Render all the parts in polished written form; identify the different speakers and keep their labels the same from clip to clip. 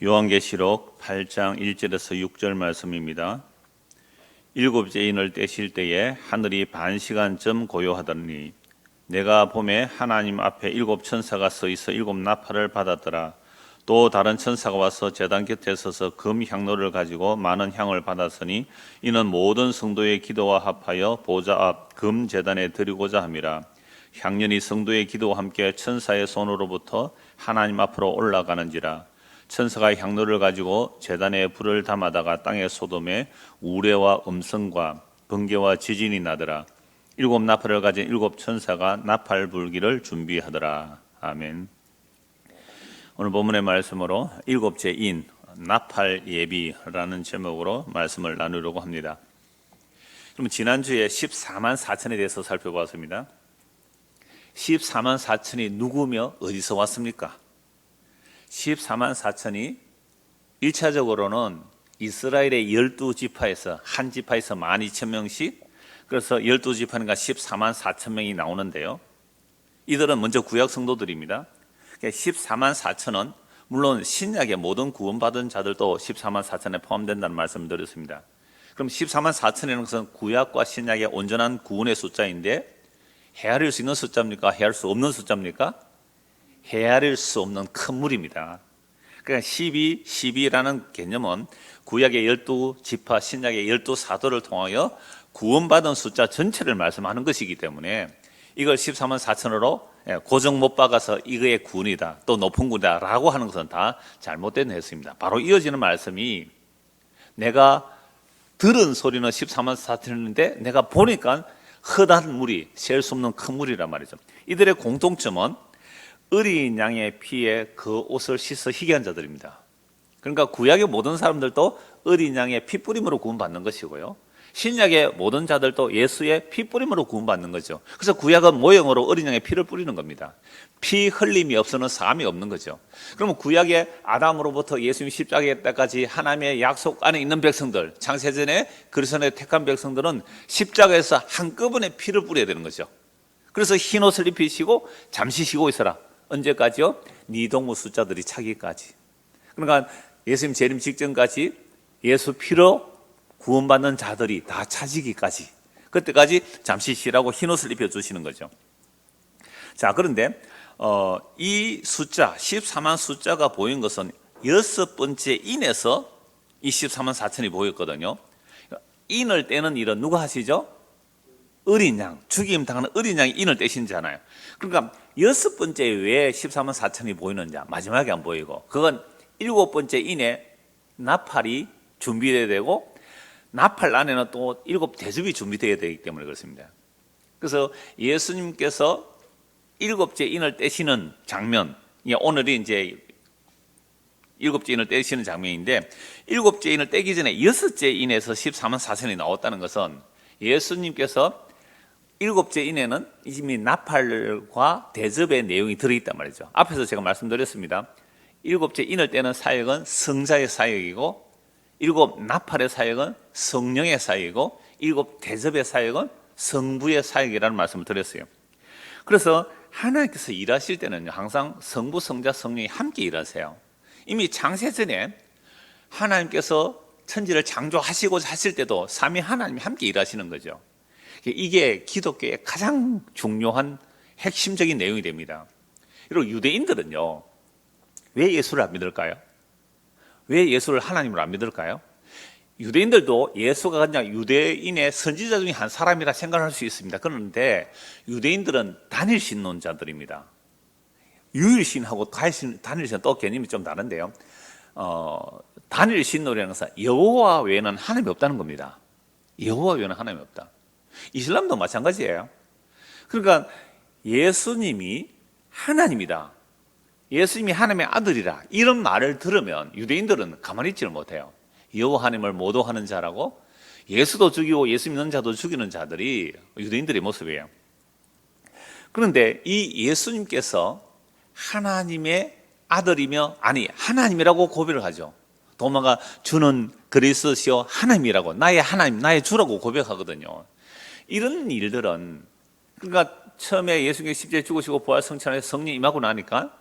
Speaker 1: 요한계시록 8장 1절에서 6절 말씀입니다. 일곱째 인을 떼실 때에 하늘이 반시간쯤 고요하더니 내가 보매 하나님 앞에 일곱 천사가 서 있어 일곱 나팔을 받았더라. 또 다른 천사가 와서 제단 곁에 서서 금 향로를 가지고 많은 향을 받았으니 이는 모든 성도의 기도와 합하여 보좌 앞 금 제단에 드리고자 함이라. 향연이 성도의 기도와 함께 천사의 손으로부터 하나님 앞으로 올라가는지라. 천사가 향로를 가지고 제단에 불을 담아다가 땅에 쏟음에 우레와 음성과 번개와 지진이 나더라. 일곱 나팔을 가진 일곱 천사가 나팔 불기를 준비하더라. 아멘. 오늘 본문의 말씀으로 일곱째 인 나팔 예비라는 제목으로 말씀을 나누려고 합니다. 그럼 지난주에 14만 4천에 대해서 살펴봤습니다. 14만 4천이 누구며 어디서 왔습니까? 14만 4천이 1차적으로는 이스라엘의 12지파에서 한 지파에서 12,000명씩, 그래서 12지파니까 14만 4천 명이 나오는데요. 이들은 먼저 구약 성도들입니다. 14만 4천은 물론 신약의 모든 구원받은 자들도 14만 4천에 포함된다는 말씀을 드렸습니다. 그럼 14만 4천이라는 것은 구약과 신약의 온전한 구원의 숫자인데 헤아릴 수 있는 숫자입니까? 헤아릴 수 없는 숫자입니까? 헤아릴 수 없는 큰 물입니다. 그러니까 12라는 개념은 구약의 12지파, 신약의 12사도를 통하여 구원받은 숫자 전체를 말씀하는 것이기 때문에 이걸 14만 4천으로 고정 못 박아서 이거의 구원이다, 또 높은 구원이다 라고 하는 것은 다 잘못된 해석입니다. 바로 이어지는 말씀이 내가 들은 소리는 14만 4천인데 내가 보니까 헛한 물이, 셀 수 없는 큰 물이란 말이죠. 이들의 공통점은 어린 양의 피에 그 옷을 씻어 희게 한 자들입니다. 그러니까 구약의 모든 사람들도 어린 양의 피 뿌림으로 구원받는 것이고요, 신약의 모든 자들도 예수의 피 뿌림으로 구원받는 거죠. 그래서 구약은 모형으로 어린 양의 피를 뿌리는 겁니다. 피 흘림이 없어는 사함이 없는 거죠. 그러면 구약의 아담으로부터 예수님 십자가에 때까지 하나님의 약속 안에 있는 백성들, 창세전에 그리스도의 택한 백성들은 십자가에서 한꺼번에 피를 뿌려야 되는 거죠. 그래서 흰 옷을 입히시고 잠시 쉬고 있어라. 언제까지요? 네 동무 숫자들이 차기까지. 그러니까 예수님 재림 직전까지 예수 피로 구원받는 자들이 다 차지기까지, 그때까지 잠시 쉬라고 흰옷을 입혀주시는 거죠. 자, 그런데 이 숫자 14만 숫자가 보인 것은 여섯 번째 인에서 이 14만 4천이 보였거든요. 인을 떼는 일은 누가 하시죠? 어린 양, 죽임 당하는 어린 양이 인을 떼신잖아요. 그러니까 여섯 번째 왜 14만 4천이 보이느냐, 마지막에 안 보이고, 그건 일곱 번째 인에 나팔이 준비되어야 되고 나팔 안에는 또 일곱 대접이 준비되어야 되기 때문에 그렇습니다. 그래서 예수님께서 일곱째 인을 떼시는 장면, 오늘이 이제 일곱째 인을 떼시는 장면인데, 일곱째 인을 떼기 전에 여섯째 인에서 14만 4천이 나왔다는 것은 예수님께서 일곱째 인에는 이미 나팔과 대접의 내용이 들어있단 말이죠. 앞에서 제가 말씀드렸습니다. 일곱째 인을 떼는 사역은 성자의 사역이고, 일곱 나팔의 사역은 성령의 사역이고, 일곱 대접의 사역은 성부의 사역이라는 말씀을 드렸어요. 그래서 하나님께서 일하실 때는 항상 성부, 성자, 성령이 함께 일하세요. 이미 창세전에 하나님께서 천지를 창조하시고자 하실 때도 삼위 하나님이 함께 일하시는 거죠. 이게 기독교의 가장 중요한 핵심적인 내용이 됩니다. 그리고 유대인들은요, 왜 예수를 안 믿을까요? 왜 예수를 하나님으로 안 믿을까요? 유대인들도 예수가 그냥 유대인의 선지자 중에 한 사람이라 생각할 수 있습니다. 그런데 유대인들은 단일신론자들입니다. 유일신하고 단일신 또 개념이 좀 다른데요. 단일신론이라는 것은 여호와 외에는 하나님이 없다는 겁니다. 여호와 외에는 하나님이 없다. 이슬람도 마찬가지예요. 그러니까 예수님이 하나님이다, 예수님이 하나님의 아들이라, 이런 말을 들으면 유대인들은 가만히 있지를 못해요. 여호와 하나님을 모독하는 자라고, 예수도 죽이고 예수 믿는 자도 죽이는 자들이 유대인들의 모습이에요. 그런데 이 예수님께서 하나님의 아들이며, 아니 하나님이라고 고백을 하죠. 도마가 주는 그리스도시요 하나님이라고, 나의 하나님, 나의 주라고 고백하거든요. 이런 일들은, 그러니까 처음에 예수님께서 십자가에 죽으시고 부활 성천하셔서 성령 임하고 나니까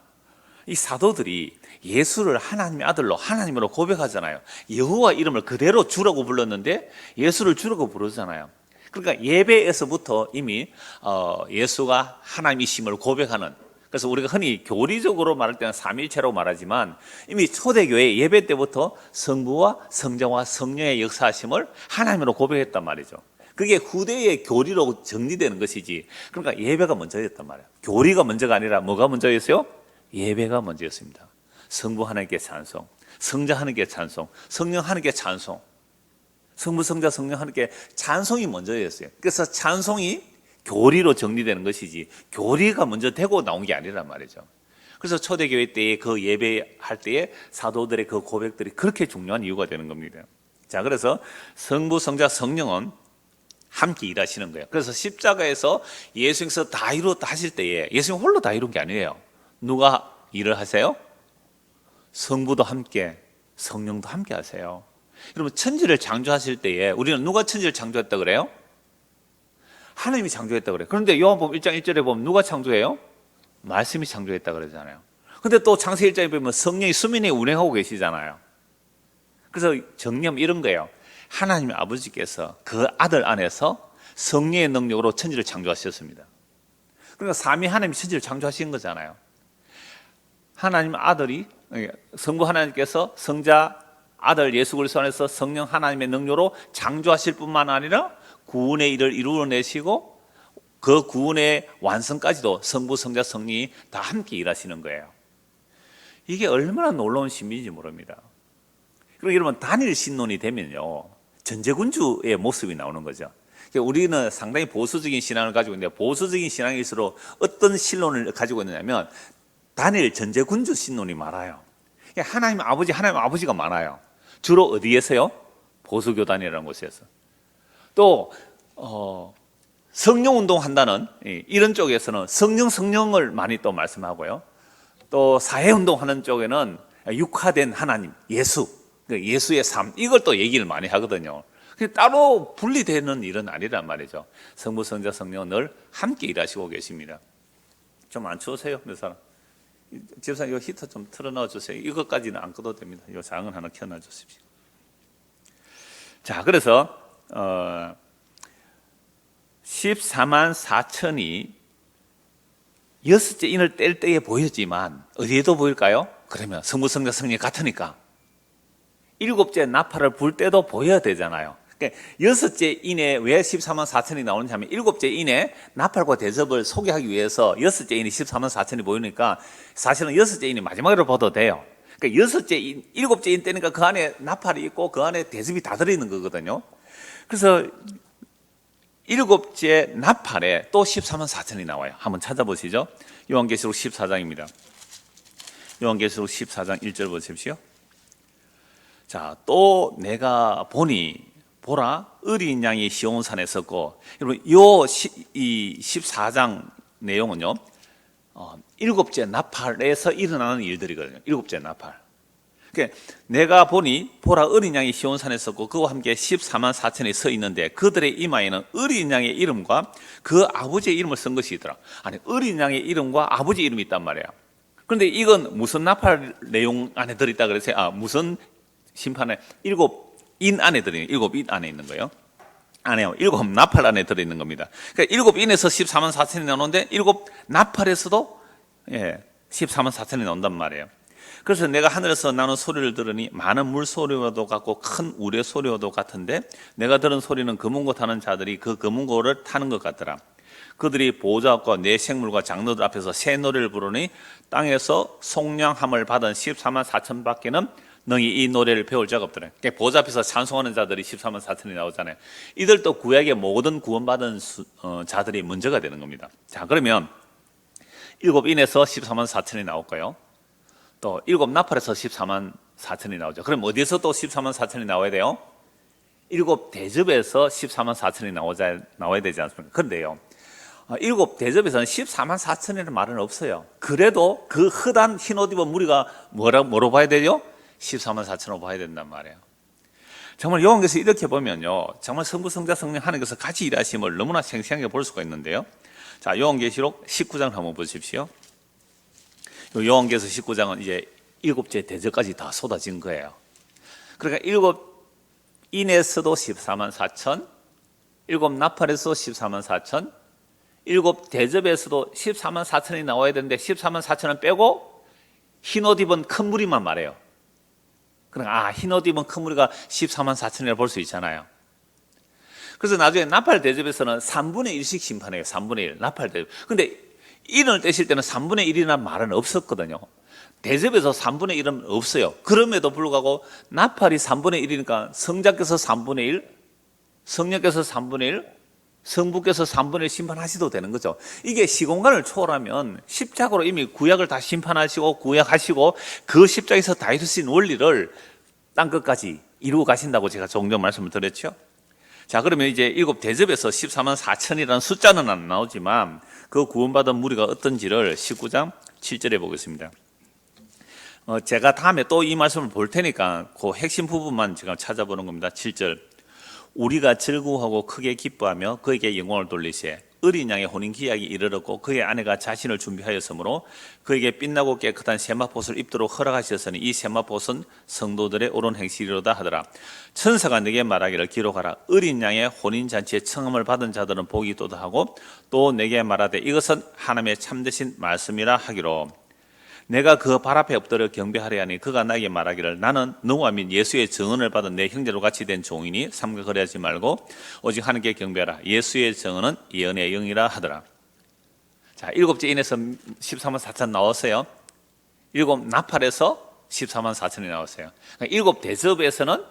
Speaker 1: 이 사도들이 예수를 하나님의 아들로 하나님으로 고백하잖아요. 여호와 이름을 그대로 주라고 불렀는데 예수를 주라고 부르잖아요. 그러니까 예배에서부터 이미 예수가 하나님이심을 고백하는, 그래서 우리가 흔히 교리적으로 말할 때는 삼위일체라고 말하지만 이미 초대교회 예배 때부터 성부와 성자와 성령의 역사하심을 하나님으로 고백했단 말이죠. 그게 후대의 교리로 정리되는 것이지, 그러니까 예배가 먼저였단 말이에요. 교리가 먼저가 아니라 뭐가 먼저였어요? 예배가 먼저였습니다. 성부 하나님께 찬송, 성자 하나님께 찬송, 성령 하나님께 찬송, 성부 성자 성령 하나님께 찬송이 먼저였어요. 그래서 찬송이 교리로 정리되는 것이지 교리가 먼저 되고 나온 게 아니란 말이죠. 그래서 초대교회 때에 그 예배할 때에 사도들의 그 고백들이 그렇게 중요한 이유가 되는 겁니다. 자, 그래서 성부 성자 성령은 함께 일하시는 거예요. 그래서 십자가에서 예수님께서 다 이루었다 하실 때에 예수님 홀로 다 이룬 게 아니에요. 누가 일을 하세요? 성부도 함께, 성령도 함께 하세요. 여러분, 천지를 창조하실 때에 우리는 누가 천지를 창조했다 그래요? 하나님이 창조했다 그래요. 그런데 요한복음 1장 1절에 보면 누가 창조해요? 말씀이 창조했다 그러잖아요. 근데 또 창세기 1장에 보면 성령이 수면에 운행하고 계시잖아요. 그래서 정리하면 이런 거예요. 하나님 아버지께서 그 아들 안에서 성령의 능력으로 천지를 창조하셨습니다. 그러니까 삼위 하나님이 천지를 창조하신 거잖아요. 하나님 아들이, 성부 하나님께서 성자 아들 예수 그리스도 안에서 성령 하나님의 능력으로 창조하실 뿐만 아니라 구원의 일을 이루어내시고 그 구원의 완성까지도 성부 성자 성령이 다 함께 일하시는 거예요. 이게 얼마나 놀라운 신비인지 모릅니다. 그리고 여러분, 단일 신론이 되면요 전제군주의 모습이 나오는 거죠. 우리는 상당히 보수적인 신앙을 가지고 있는데, 보수적인 신앙일수록 어떤 신론을 가지고 있느냐면 단일 전제군주 신론이 많아요. 하나님 아버지가 많아요. 주로 어디에서요? 보수교단이라는 곳에서. 또 성령운동 한다는 이런 쪽에서는 성령을 많이 또 말씀하고요. 또 사회운동 하는 쪽에는 육화된 하나님, 예수의 삶, 이걸 또 얘기를 많이 하거든요. 따로 분리되는 일은 아니란 말이죠. 성부, 성자, 성령은 늘 함께 일하시고 계십니다. 좀 안 추우세요? 몇 사람? 집사님, 이거 히터 좀 틀어넣어 주세요. 이것까지는 안 꺼도 됩니다. 이 장은 하나 켜놔 주십시오. 자, 그래서 14만 4천이 여섯째 인을 뗄 때에 보였지만 어디에도 보일까요? 그러면 성부, 성자, 성령이 같으니까 일곱째 나팔을 불 때도 보여야 되잖아요. 그러니까 여섯째 인에 왜 14만 4천이 나오는지 하면 일곱째 인에 나팔과 대접을 소개하기 위해서 여섯째 인이 14만 4천이 보이니까 사실은 여섯째 인이 마지막으로 봐도 돼요. 그러니까 일곱째 인 때니까 그 안에 나팔이 있고 그 안에 대접이 다 들어있는 거거든요. 그래서 일곱째 나팔에 또 14만 4천이 나와요. 한번 찾아보시죠. 요한계시록 14장입니다. 요한계시록 14장 1절 보십시오. 자, 또 내가 보라 어린 양이 시온산에 섰고, 여러분 이 14장 내용은요 일곱째 나팔에서 일어나는 일들이거든요. 일곱째 나팔. 그러니까 내가 보라 어린 양이 시온산에 섰고 그와 함께 14만 4천이 서 있는데 그들의 이마에는 어린 양의 이름과 그 아버지의 이름을 쓴 것이더라. 아니, 어린 양의 이름과 아버지 이름이 있단 말이에요. 그런데 이건 무슨 나팔 내용 안에 들어있다 그래서 무슨 심판에 일곱 인 안에 들어있는, 일곱 인 안에 있는 거예요. 안에요. 일곱 나팔 안에 들어있는 겁니다. 그러니까 일곱 인에서 14만 4천이 나오는데 일곱 나팔에서도 14만 4천이 나온단 말이에요. 그래서 내가 하늘에서 나는 소리를 들으니 많은 물소리와도 같고 큰 우레 소리와도 같은데 내가 들은 소리는 금은고 타는 자들이 그 금은고를 타는 것 같더라. 그들이 보호자와 네 생물과 장로들 앞에서 새 노래를 부르니 땅에서 속량함을 받은 14만 4천 밖에는 너희 이 노래를 배울 자가 없더라. 그러니까 보호자 앞에서 찬송하는 자들이 14만 4천이 나오잖아요. 이들도 구약의 모든 구원받은 자들이 문제가 되는 겁니다. 자, 그러면 일곱 인에서 14만 4천이 나올까요? 또 일곱 나팔에서 14만 4천이 나오죠. 그럼 어디에서 또 14만 4천이 나와야 돼요? 일곱 대접에서 14만 4천이 나와야 되지 않습니까? 그런데요, 일곱 대접에서는 14만 4천이라는 말은 없어요. 그래도 그 흑한 흰옷 입은 무리가 뭐로 봐야 되죠? 14만 4천으로 봐야 된단 말이에요. 정말 요한계시록 이렇게 보면요, 정말 성부, 성자, 성령 하나님께서 같이 일하심을 너무나 생생하게 볼 수가 있는데요. 자, 요한계시록 19장 한번 보십시오. 요한계시서 19장은 이제 일곱째 대접까지 다 쏟아진 거예요. 그러니까 일곱 인에서도 14만 4천, 일곱 나팔에서 14만 4천, 일곱 대접에서도 14만 4천이 나와야 되는데 14만 4천은 빼고 흰옷 입은 큰 무리만 말해요. 그러니까 흰옷 입은 큰 무리가 14만 4천이라 볼 수 있잖아요. 그래서 나중에 나팔 대접에서는 3분의 1씩 심판해요. 3분의 1 나팔 대접. 근데 인을 떼실 때는 3분의 1이라는 말은 없었거든요. 대접에서 3분의 1은 없어요. 그럼에도 불구하고 나팔이 3분의 1이니까 성자께서 3분의 1, 성령께서 3분의 1, 성부께서 3분의 1 심판하셔도 되는 거죠. 이게 시공간을 초월하면 십자가로 이미 구약을 다 심판하시고 구약하시고 그 십자가에서 다 이루신 원리를 땅 끝까지 이루고 가신다고 제가 종종 말씀을 드렸죠. 자, 그러면 이제 일곱 대접에서 14만 4천이라는 숫자는 안 나오지만 그 구원받은 무리가 어떤지를 19장 7절에 보겠습니다. 제가 다음에 또 이 말씀을 볼 테니까 그 핵심 부분만 제가 찾아보는 겁니다. 7절. 우리가 즐거워하고 크게 기뻐하며 그에게 영광을 돌리시에 어린 양의 혼인 기약이 이르렀고 그의 아내가 자신을 준비하였으므로 그에게 빛나고 깨끗한 세마포옷을 입도록 허락하셨으니 이 세마포옷은 성도들의 옳은 행실이로다 하더라. 천사가 내게 말하기를 기록하라. 어린 양의 혼인 잔치에 청함을 받은 자들은 복이 있도다 하고 또 내게 말하되 이것은 하나님의 참되신 말씀이라 하기로 내가 그 발 앞에 엎드려 경배하려 하니 그가 나에게 말하기를 나는 너와 및 예수의 증언을 받은 내 형제로 같이 된 종이니 삼가거래하지 말고 오직 하나님께 경배하라. 예수의 증언은 예언의 영이라 하더라. 자, 일곱째 인에서 14만 4천 나왔어요. 일곱 나팔에서 14만 4천이 나왔어요. 그러니까 일곱 대접에서는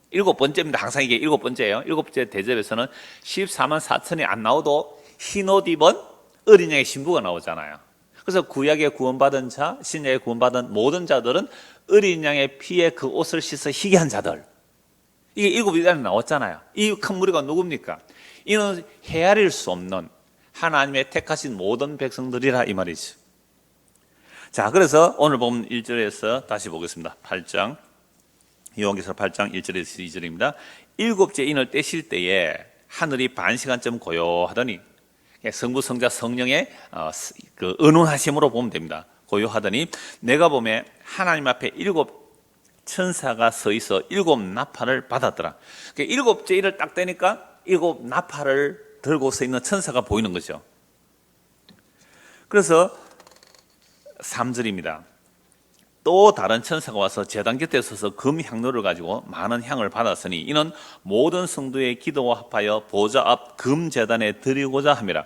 Speaker 1: 일곱 번째입니다. 항상 이게 일곱 번째예요. 일곱째 대접에서는 14만 4천이 안 나와도 흰옷 입은 어린 양의 신부가 나오잖아요. 그래서 구약에 구원받은 자, 신약에 구원받은 모든 자들은 어린 양의 피에 그 옷을 씻어 희게 한 자들. 이게 일곱 이단에 나왔잖아요. 이 큰 무리가 누굽니까? 이는 헤아릴 수 없는 하나님의 택하신 모든 백성들이라 이 말이죠. 자, 그래서 오늘 보면 1절에서 다시 보겠습니다. 8장, 요한계시서 8장 1절에서 2절입니다. 일곱째 인을 떼실 때에 하늘이 반시간쯤 고요하더니 성부, 성자, 성령의 그 은은하심으로 보면 됩니다. 고요하더니 내가 보면 하나님 앞에 일곱 천사가 서 있어 일곱 나팔을 받았더라. 그러니까 일곱째 일을 딱 떼니까 일곱 나팔을 들고 서 있는 천사가 보이는 거죠. 그래서 3절입니다. 또 다른 천사가 와서 제단 곁에 서서 금 향로를 가지고 많은 향을 받았으니 이는 모든 성도의 기도와 합하여 보좌 앞 금 제단에 드리고자 함이라.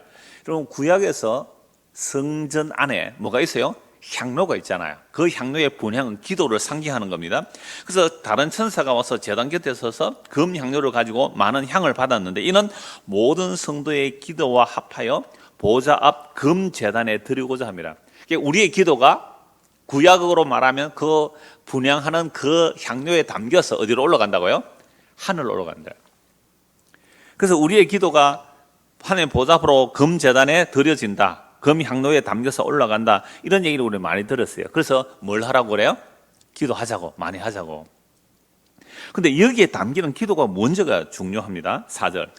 Speaker 1: 여러분, 구약에서 성전 안에 뭐가 있어요? 향로가 있잖아요. 그 향로의 분향은 기도를 상징하는 겁니다. 그래서 다른 천사가 와서 제단 곁에 서서 금 향로를 가지고 많은 향을 받았는데 이는 모든 성도의 기도와 합하여 보좌 앞 금 제단에 드리고자 합니다. 우리의 기도가 구약으로 말하면 그 분향하는 그 향료에 담겨서 어디로 올라간다고요? 하늘로 올라간다. 그래서 우리의 기도가 하나님 보좌 앞으로 금 제단에 드려진다. 금 향로에 담겨서 올라간다. 이런 얘기를 우리 많이 들었어요. 그래서 뭘 하라고 그래요? 기도하자고, 많이 하자고. 근데 여기에 담기는 기도가 먼저가 중요합니다. 4절.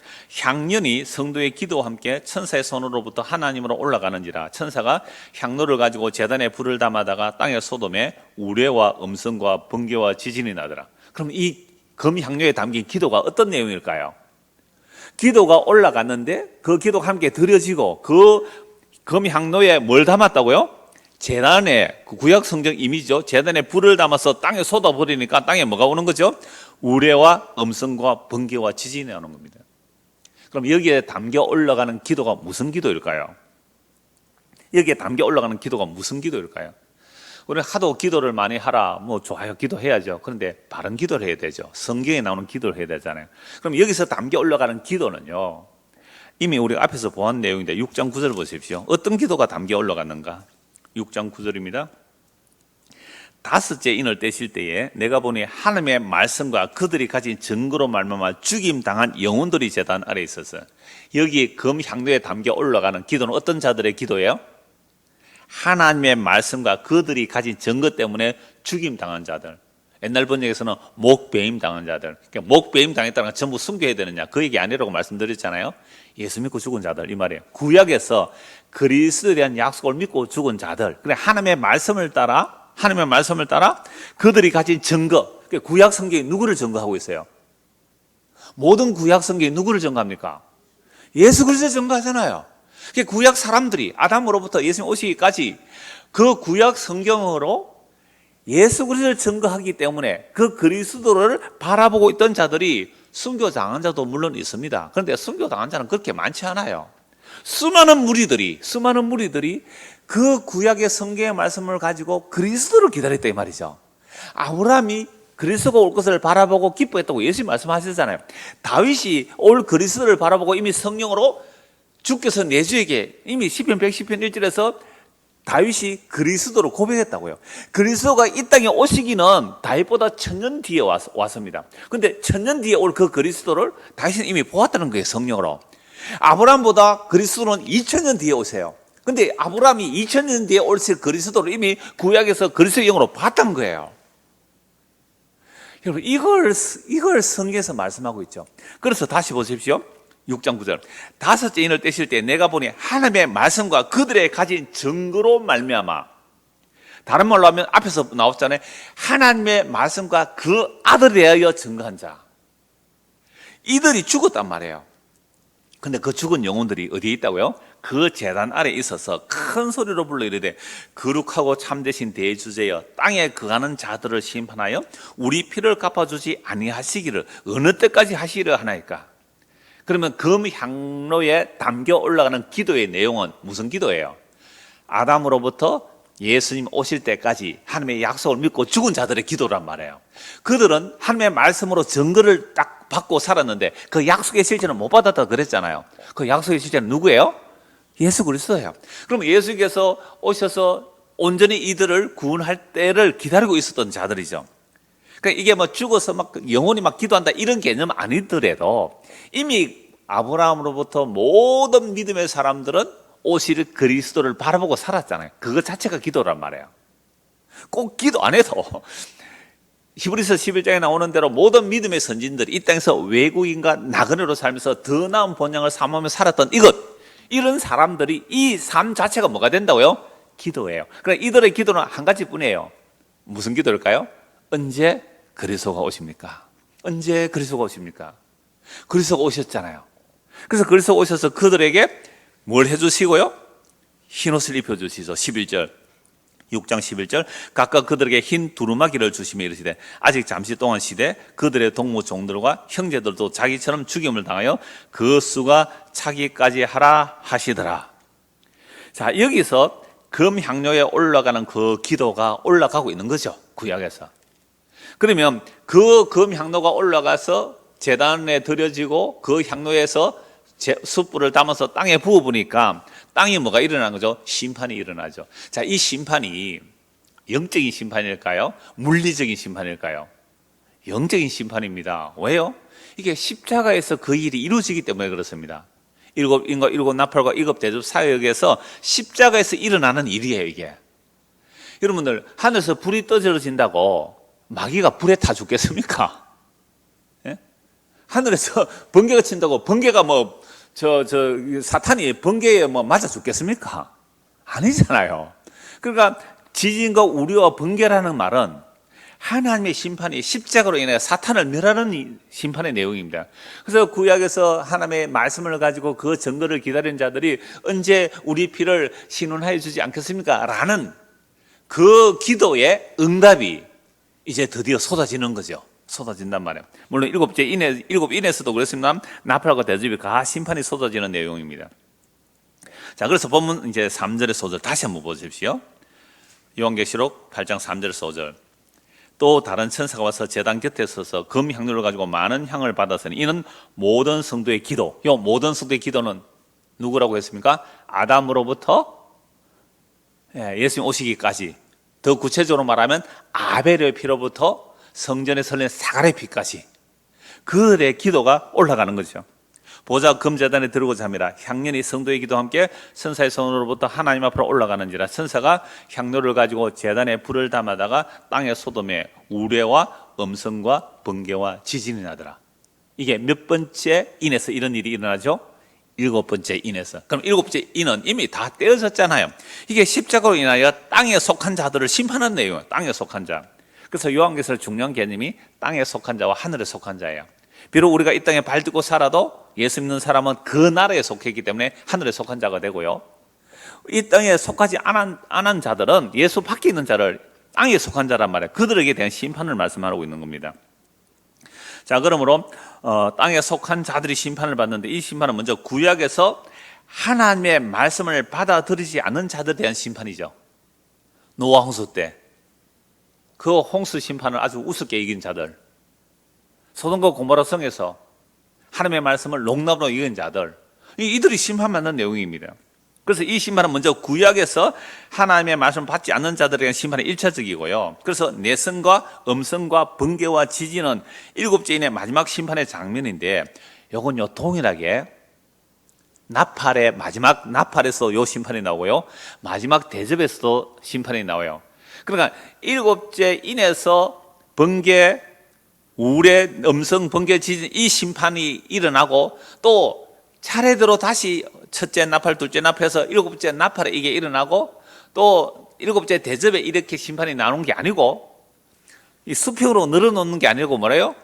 Speaker 1: 향년이 성도의 기도와 함께 천사의 손으로부터 하나님으로 올라가는지라. 천사가 향로를 가지고 제단에 불을 담아다가 땅의 소돔에 우레와 음성과 번개와 지진이 나더라. 그럼 이 금향료에 담긴 기도가 어떤 내용일까요? 기도가 올라갔는데 그 기도가 함께 드려지고 그 금향로에 뭘 담았다고요? 제단에, 그 구약 성경 이미지죠. 제단에 불을 담아서 땅에 쏟아버리니까 땅에 뭐가 오는 거죠? 우레와 음성과 번개와 지진이 오는 겁니다. 그럼 여기에 담겨 올라가는 기도가 무슨 기도일까요? 여기에 담겨 올라가는 기도가 무슨 기도일까요? 우리는 하도 기도를 많이 하라, 뭐 좋아요, 기도해야죠. 그런데 바른 기도를 해야 되죠. 성경에 나오는 기도를 해야 되잖아요. 그럼 여기서 담겨 올라가는 기도는요, 이미 우리 앞에서 보한 내용인데 6장 9절 보십시오. 어떤 기도가 담겨 올라갔는가? 6장 9절입니다. 다섯째 인을 떼실 때에 내가 보니 하나님의 말씀과 그들이 가진 증거로 말미암아 죽임 당한 영혼들이 제단 아래 있었어요. 여기 금 향로에 담겨 올라가는 기도는 어떤 자들의 기도예요? 하나님의 말씀과 그들이 가진 증거 때문에 죽임 당한 자들. 옛날 번역에서는 목배임 당한 자들. 그러니까 목배임 당했다는 건 전부 순교해야 되느냐, 그 얘기 아니라고 말씀드렸잖아요. 예수 믿고 죽은 자들, 이 말이에요. 구약에서 그리스도에 대한 약속을 믿고 죽은 자들, 그래 하나님의 말씀을 따라 그들이 가진 증거, 구약 성경이 누구를 증거하고 있어요? 모든 구약 성경이 누구를 증거합니까? 예수 그리스도를 증거하잖아요. 구약 사람들이 아담으로부터 예수님 오시기까지 그 구약 성경으로 예수 그리스도를 증거하기 때문에 그 그리스도를 바라보고 있던 자들이 순교당한 자도 물론 있습니다. 그런데 순교당한 자는 그렇게 많지 않아요. 수많은 무리들이 그 구약의 성경의 말씀을 가지고 그리스도를 기다렸다 이 말이죠. 아브라함이 그리스도가 올 것을 바라보고 기뻐했다고 예수님 말씀하셨잖아요. 다윗이 올 그리스도를 바라보고 이미 성령으로 주께서 내 주에게, 이미 시편 110편 1절에서 다윗이 그리스도를 고백했다고요. 그리스도가 이 땅에 오시기는 다윗보다 1000년 뒤에 왔습니다. 그런데 1000년 뒤에 올 그 그리스도를 다윗은 이미 보았다는 거예요, 성령으로. 아브라함보다 그리스도는 2000년 뒤에 오세요. 근데 아브라함이 2000년 뒤에 오실 그리스도를 이미 구약에서 그리스도의 영으로 봤다는 거예요. 여러분, 이걸 성경에서 말씀하고 있죠. 그래서 다시 보십시오. 6장 9절. 다섯째 인을 떼실 때 내가 보니 하나님의 말씀과 그들의 가진 증거로 말미암아. 다른 말로 하면 앞에서 나왔잖아요. 하나님의 말씀과 그 아들에 대하여 증거한 자. 이들이 죽었단 말이에요. 근데 그 죽은 영혼들이 어디에 있다고요? 그 제단 아래에 있어서 큰 소리로 불러 이르되 거룩하고 참되신 대주제여 땅에 거하는 자들을 심판하여 우리 피를 갚아주지 아니하시기를 어느 때까지 하시려 하나이까? 그러면 금 향로에 담겨 올라가는 기도의 내용은 무슨 기도예요? 아담으로부터 예수님 오실 때까지 하나님의 약속을 믿고 죽은 자들의 기도란 말이에요. 그들은 하나님의 말씀으로 증거를 딱 받고 살았는데 그 약속의 실제는 못 받았다 그랬잖아요. 그 약속의 실제는 누구예요? 예수 그리스도예요. 그럼 예수께서 오셔서 온전히 이들을 구원할 때를 기다리고 있었던 자들이죠. 그러니까 이게 뭐 죽어서 막 영혼이 막 기도한다 이런 개념 아니더라도 이미 아브라함으로부터 모든 믿음의 사람들은 오실 그리스도를 바라보고 살았잖아요. 그것 자체가 기도란 말이에요. 꼭 기도 안 해도 히브리서 11장에 나오는 대로 모든 믿음의 선진들이 이 땅에서 외국인과 나그네로 살면서 더 나은 본향을 삼으며 살았던 이런 사람들이 이 삶 자체가 뭐가 된다고요? 기도예요. 그러니까 이들의 기도는 한 가지뿐이에요. 무슨 기도일까요? 언제 그리스도가 오십니까? 언제 그리스도가 오십니까? 그리스도가 오셨잖아요. 그래서 그리스도가 오셔서 그들에게 뭘 해주시고요? 흰옷을 입혀주시죠. 11절 6장 11절 각각 그들에게 흰 두루마기를 주시며 이르시되 아직 잠시 동안 시대 그들의 동무 종들과 형제들도 자기처럼 죽임을 당하여 그 수가 차기까지 하라 하시더라. 자, 여기서 금 향로에 올라가는 그 기도가 올라가고 있는 거죠. 구약에서. 그러면 그 금 향로가 올라가서 제단에 드려지고 그 향로에서 숯불을 담아서 땅에 부어보니까 땅에 뭐가 일어나는 거죠? 심판이 일어나죠. 자, 이 심판이 영적인 심판일까요? 물리적인 심판일까요? 영적인 심판입니다. 왜요? 이게 십자가에서 그 일이 이루어지기 때문에 그렇습니다. 일곱 나팔과 일곱 대접 사역에서 십자가에서 일어나는 일이에요, 이게. 여러분들, 하늘에서 불이 떨어진다고 마귀가 불에 타 죽겠습니까? 예? 하늘에서 번개가 친다고 번개가 사탄이 번개에 맞아 죽겠습니까? 아니잖아요. 그러니까 지진과 우리와 번개라는 말은 하나님의 심판이 십자가로 인해 사탄을 멸하는 심판의 내용입니다. 그래서 구약에서 하나님의 말씀을 가지고 그 증거를 기다리는 자들이 언제 우리 피를 신원하여 주지 않겠습니까? 라는 그 기도의 응답이 이제 드디어 쏟아지는 거죠. 쏟아진단 말이에요. 물론 일곱 인에서도 그렇습니다. 나팔과 대접이 가 심판이 쏟아지는 내용입니다. 자, 그래서 본문 이제 3절의 소절 다시 한번 보십시오. 요한계시록 8장 3절 소절. 또 다른 천사가 와서 제단 곁에 서서 금 향료를 가지고 많은 향을 받았으니 이는 모든 성도의 기도. 요 모든 성도의 기도는 누구라고 했습니까? 아담으로부터 예수님 오시기까지. 더 구체적으로 말하면 아벨의 피로부터 성전에 설린 사갈의 피까지 그들의 기도가 올라가는 거죠. 보좌 금제단에 들고자 함이라 향년이 성도의 기도와 함께 천사의 손으로부터 하나님 앞으로 올라가는지라. 천사가 향료를 가지고 제단에 불을 담아다가 땅의 소돔에 우레와 음성과 번개와 지진이 나더라. 이게 몇 번째 인에서 이런 일이 일어나죠? 일곱 번째 인에서. 그럼 일곱째 인은 이미 다 떼어졌잖아요. 이게 십자가로 인하여 땅에 속한 자들을 심판하는 내용이에요. 땅에 속한 자. 그래서 요한계시록 중요한 개념이 땅에 속한 자와 하늘에 속한 자예요. 비록 우리가 이 땅에 발 딛고 살아도 예수 믿는 사람은 그 나라에 속했기 때문에 하늘에 속한 자가 되고요. 이 땅에 속하지 않은 자들은 예수 밖에 있는 자를 땅에 속한 자란 말이에요. 그들에게 대한 심판을 말씀하고 있는 겁니다. 자, 그러므로 땅에 속한 자들이 심판을 받는데 이 심판은 먼저 구약에서 하나님의 말씀을 받아들이지 않는 자들에 대한 심판이죠. 노아 홍수 때 그 홍수 심판을 아주 우습게 이긴 자들, 소돔과 고모라 성에서 하나님의 말씀을 농담으로 이긴 자들, 이들이 심판받는 내용입니다. 그래서 이 심판은 먼저 구약에서 하나님의 말씀을 받지 않는 자들에 대한 심판이 1차적이고요. 그래서 내성과 음성과 번개와 지진은 일곱째 인의 마지막 심판의 장면인데, 요건 동일하게 나팔의 마지막 나팔에서 요 심판이 나오고요, 마지막 대접에서도 심판이 나와요. 그러니까 일곱째 인에서 번개, 우레, 음성, 번개, 지진, 이 심판이 일어나고 또 차례대로 다시 첫째 나팔, 둘째 나팔에서 일곱째 나팔에 이게 일어나고 또 일곱째 대접에 이렇게 심판이 나오는 게 아니고, 이 수평으로 늘어놓는 게 아니고 뭐래요?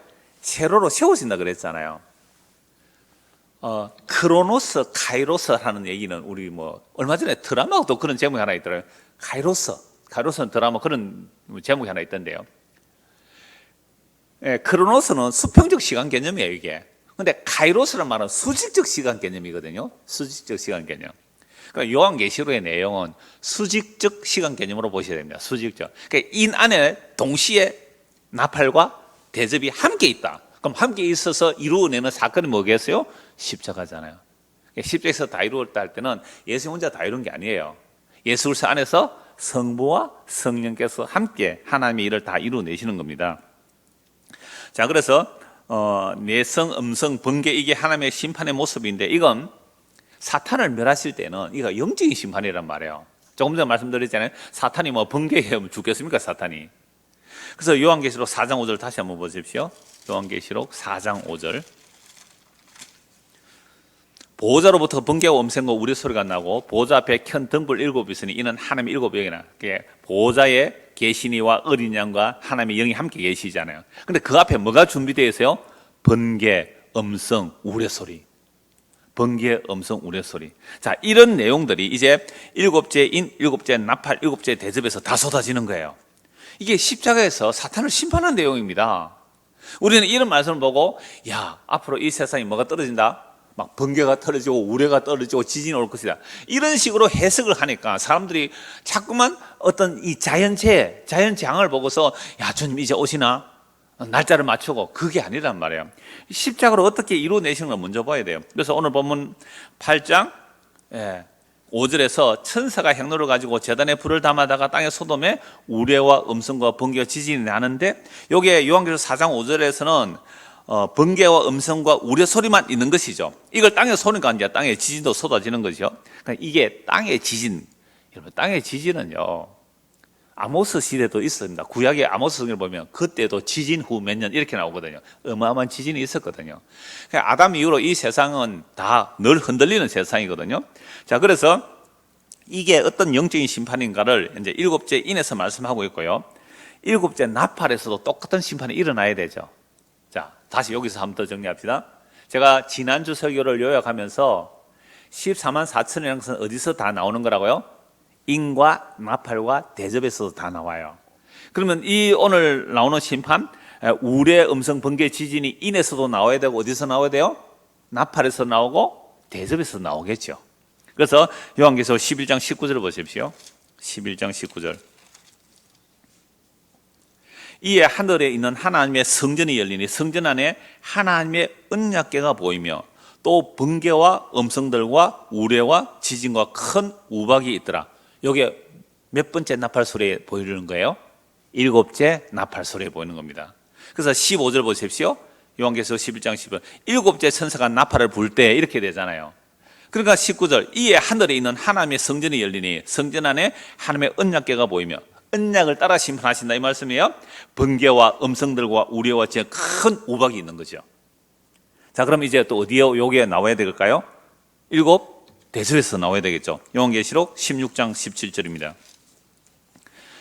Speaker 1: 세로로 세워진다 그랬잖아요. 크로노스, 카이로스라는 얘기는 우리 얼마 전에 드라마도 그런 제목이 하나 있더라고요. 카이로스는 드라마 그런 제목이 하나 있던데요. 예, 크로노스는 수평적 시간 개념이에요, 이게. 근데 카이로스란 말은 수직적 시간 개념이거든요. 수직적 시간 개념. 그러니까 요한계시록의 내용은 수직적 시간 개념으로 보셔야 됩니다. 수직적. 그러니까 인 안에 동시에 나팔과 대접이 함께 있다. 그럼 함께 있어서 이루어내는 사건이 뭐겠어요? 십자가잖아요. 십자가에서 다 이루었다 할 때는 예수 혼자 다 이룬 게 아니에요. 예수 그리스도 안에서 성부와 성령께서 함께 하나님의 일을 다 이루어내시는 겁니다. 자, 그래서 내성, 음성, 번개, 이게 하나님의 심판의 모습인데, 이건 사탄을 멸하실 때는 이거 영적인 심판이란 말이에요. 조금 전에 말씀드렸잖아요. 사탄이 번개에 죽겠습니까, 사탄이? 그래서 요한계시록 4장 5절 다시 한번 보십시오. 요한계시록 4장 5절. 보호자로부터 번개와 음성과 우리 소리가 나고 보호자 앞에 큰 등불 7이 있으니 이는 하나님의 7 영이나, 보호자의 계시니와 어린 양과 하나님의 영이 함께 계시잖아요. 근데 그 앞에 뭐가 준비되어 있어요? 번개, 음성, 우레소리. 번개, 음성, 우레소리. 자, 이런 내용들이 이제 일곱째 인, 일곱째 나팔, 일곱째 대접에서 다 쏟아지는 거예요. 이게 십자가에서 사탄을 심판한 내용입니다. 우리는 이런 말씀을 보고, 야, 앞으로 이 세상이 뭐가 떨어진다? 막 번개가 떨어지고 우레가 떨어지고 지진이 올 것이다, 이런 식으로 해석을 하니까 사람들이 자꾸만 어떤 이 자연재앙을 보고서, 야, 주님 이제 오시나? 날짜를 맞추고, 그게 아니란 말이에요. 십자가로 어떻게 이루어내시는 걸 먼저 봐야 돼요. 그래서 오늘 본문 8장 5절에서 천사가 향로를 가지고 제단에 불을 담아다가 땅의 소돔에 우레와 음성과 번개와 지진이 나는데, 여기에 요한계시록 4장 5절에서는 번개와 음성과 우레 소리만 있는 것이죠. 이걸 땅에 쏘니까 이제 땅에 지진도 쏟아지는 거죠. 그러니까 이게 땅의 지진, 여러분, 땅의 지진은요, 아모스 시대도 있습니다. 구약의 아모스 성경을 보면 그때도 지진 후 몇 년 이렇게 나오거든요. 어마어마한 지진이 있었거든요. 그러니까 아담 이후로 이 세상은 다 늘 흔들리는 세상이거든요. 자, 그래서 이게 어떤 영적인 심판인가를 이제 일곱째 인에서 말씀하고 있고요. 일곱째 나팔에서도 똑같은 심판이 일어나야 되죠. 자, 다시 여기서 한 번 더 정리합시다. 제가 지난주 설교를 요약하면서 14만 4천이라는 것은 어디서 다 나오는 거라고요? 인과 나팔과 대접에서도 다 나와요. 그러면 이 오늘 나오는 심판, 우레, 음성, 번개, 지진이 인에서도 나와야 되고 어디서 나와야 돼요? 나팔에서 나오고 대접에서 나오겠죠. 그래서 요한계시록 11장 19절을 보십시오. 11장 19절. 이에 하늘에 있는 하나님의 성전이 열리니 성전 안에 하나님의 언약궤가 보이며 또 번개와 음성들과 우레와 지진과 큰 우박이 있더라. 여기에 몇 번째 나팔 소리에 보이는 거예요? 일곱째 나팔 소리에 보이는 겁니다. 그래서 15절 보십시오. 요한계시록 11장 15절. 일곱째 천사가 나팔을 불 때 이렇게 되잖아요. 그러니까 19절. 이에 하늘에 있는 하나님의 성전이 열리니 성전 안에 하나님의 언약궤가 보이며, 언약을 따라 심판하신다 이 말씀이에요. 번개와 음성들과 우레와 지금 큰 우박이 있는 거죠. 자, 그럼 이제 또 어디에 여기에 나와야 될까요? 일곱 대접에서 나와야 되겠죠. 요한계시록 16장 17절입니다.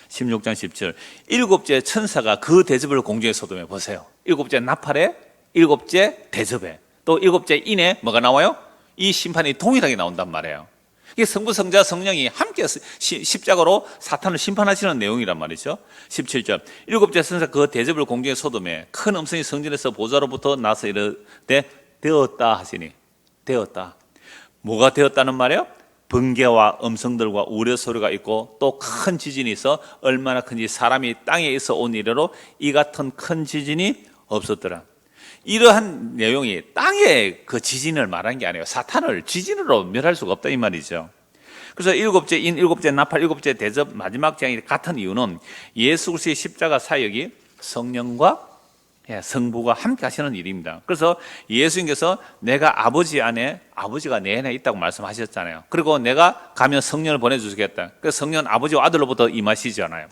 Speaker 1: 16장 17절. 일곱째 천사가 그 대접을 공중에 쏟으며 보세요. 일곱째 나팔에, 일곱째 대접에, 또 일곱째 인에 뭐가 나와요? 이 심판이 동일하게 나온단 말이에요. 이게 성부, 성자, 성령이 함께 십자가로 사탄을 심판하시는 내용이란 말이죠. 17절. 일곱째 천사 그 대접을 공중에 쏟으며 큰 음성이 성전에서 보좌로부터 나서 이르되 되었다 하시니. 되었다. 뭐가 되었다는 말이에요? 번개와 음성들과 우려 소리가 있고 또 큰 지진이 있어 얼마나 큰지 사람이 땅에 있어 온 이래로 이 같은 큰 지진이 없었더라. 이러한 내용이 땅의 그 지진을 말한 게 아니에요. 사탄을 지진으로 멸할 수가 없다 이 말이죠. 그래서 일곱째 인, 일곱째 나팔, 일곱째 대접 마지막 재앙이 같은 이유는 예수 그리스도의 십자가 사역이 성령과 성부가 함께 하시는 일입니다. 그래서 예수님께서 내가 아버지 안에 아버지가 내 안에 있다고 말씀하셨잖아요. 그리고 내가 가면 성령을 보내주시겠다. 그래서 성령은 아버지와 아들로부터 임하시잖아요.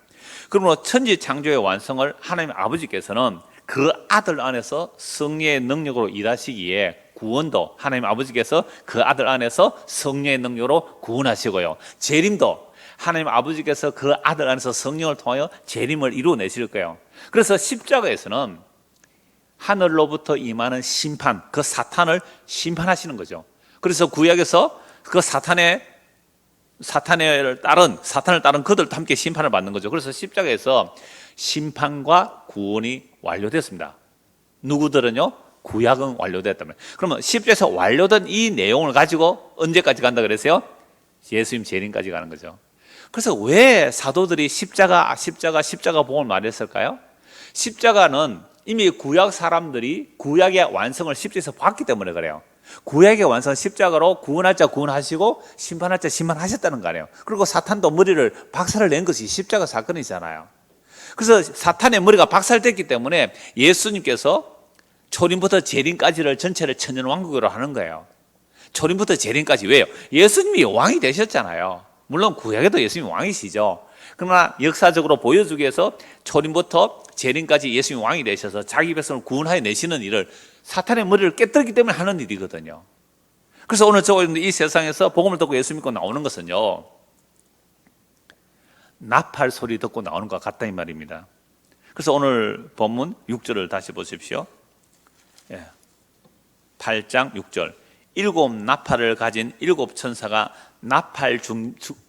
Speaker 1: 그러므로 천지 창조의 완성을 하나님 아버지께서는 그 아들 안에서 성령의 능력으로 일하시기에 구원도 하나님 아버지께서 그 아들 안에서 성령의 능력으로 구원하시고요. 재림도 하나님 아버지께서 그 아들 안에서 성령을 통하여 재림을 이루어내실 거예요. 그래서 십자가에서는 하늘로부터 임하는 심판, 그 사탄을 심판하시는 거죠. 그래서 구약에서 그 사탄을 따른 그들도 함께 심판을 받는 거죠. 그래서 십자가에서 심판과 구원이 완료됐습니다. 누구들은요? 구약은 완료됐다면. 그러면 십자가에서 완료된 이 내용을 가지고 언제까지 간다 그랬어요? 예수님 재림까지 가는 거죠. 그래서 왜 사도들이 십자가 복음을 말했을까요? 십자가는 이미 구약 사람들이 구약의 완성을 십자가에서 봤기 때문에 그래요. 구약의 완성은 십자가로 구원할 자 구원하시고 심판할 자 심판하셨다는 거 아니에요. 그리고 사탄도 머리를 박살을 낸 것이 십자가 사건이잖아요. 그래서 사탄의 머리가 박살됐기 때문에 예수님께서 초림부터 재림까지를 전체를 천년왕국으로 하는 거예요. 초림부터 재림까지. 왜요? 예수님이 왕이 되셨잖아요. 물론 구약에도 예수님이 왕이시죠. 그러나 역사적으로 보여주기 위해서 초림부터 재림까지 예수님이 왕이 되셔서 자기 백성을 구원하여 내시는 일을 사탄의 머리를 깨뜨리기 때문에 하는 일이거든요. 그래서 오늘 이 세상에서 복음을 듣고 예수 믿고 나오는 것은요, 나팔 소리 듣고 나오는 것 같다 이 말입니다. 그래서 오늘 본문 6절을 다시 보십시오. 8장 6절. 일곱 나팔을 가진 일곱 천사가 나팔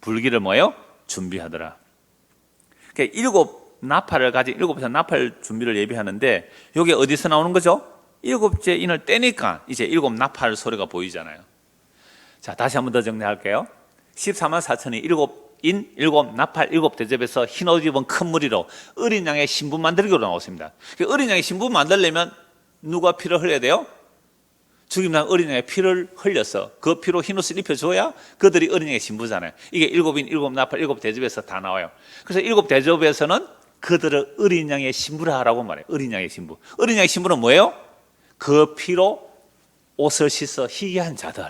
Speaker 1: 불기를 뭐예요? 준비하더라. 그러니까 일곱 나팔을 가진 일곱 천사 나팔 준비를 예비하는데 이게 어디서 나오는 거죠? 일곱째 인을 떼니까 이제 일곱 나팔 소리가 보이잖아요. 자, 다시 한 번 더 정리할게요. 14만 4천이 일곱 인, 일곱 나팔, 일곱 대접에서 흰 옷 입은 큰 무리로 어린 양의 신부 만들기로 나왔습니다. 어린 양의 신부 만들려면 누가 피를 흘려야 돼요? 죽임 난 어린 양의 피를 흘려서 그 피로 흰 옷을 입혀줘야 그들이 어린 양의 신부잖아요. 이게 일곱인, 일곱 나팔, 일곱 대접에서 다 나와요. 그래서 일곱 대접에서는 그들을 어린 양의 신부라 하라고 말해요. 어린 양의 신부. 어린 양의 신부는 뭐예요? 그 피로 옷을 씻어 희귀한 자들.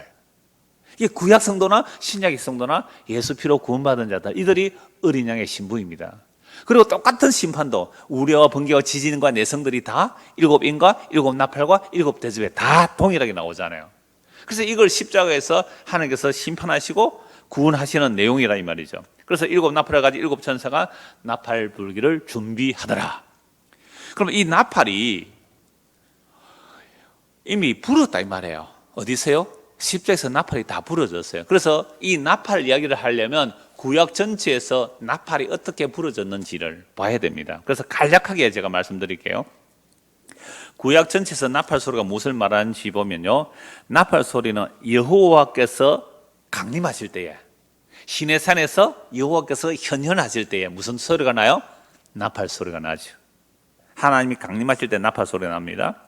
Speaker 1: 이게 구약 성도나 신약의 성도나 예수 피로 구원받은 자들, 이들이 어린 양의 신부입니다. 그리고 똑같은 심판도 우려와 번개와 지진과 내성들이 다 일곱 인과 일곱 나팔과 일곱 대접에 다 동일하게 나오잖아요. 그래서 이걸 십자가에서 하나님께서 심판하시고 구원하시는 내용이라 이 말이죠. 그래서 일곱 나팔을 가진 일곱 천사가 나팔 불기를 준비하더라. 그러면 이 나팔이 이미 불었다 이 말이에요. 어디서요? 십자에서 나팔이 다 부러졌어요. 그래서 이 나팔 이야기를 하려면 구약 전체에서 나팔이 어떻게 부러졌는지를 봐야 됩니다. 그래서 간략하게 제가 말씀드릴게요. 구약 전체에서 나팔 소리가 무엇을 말하는지 보면요, 나팔 소리는 여호와께서 강림하실 때에, 시내산에서 여호와께서 현현하실 때에 무슨 소리가 나요? 나팔 소리가 나죠. 하나님이 강림하실 때 나팔 소리가 납니다.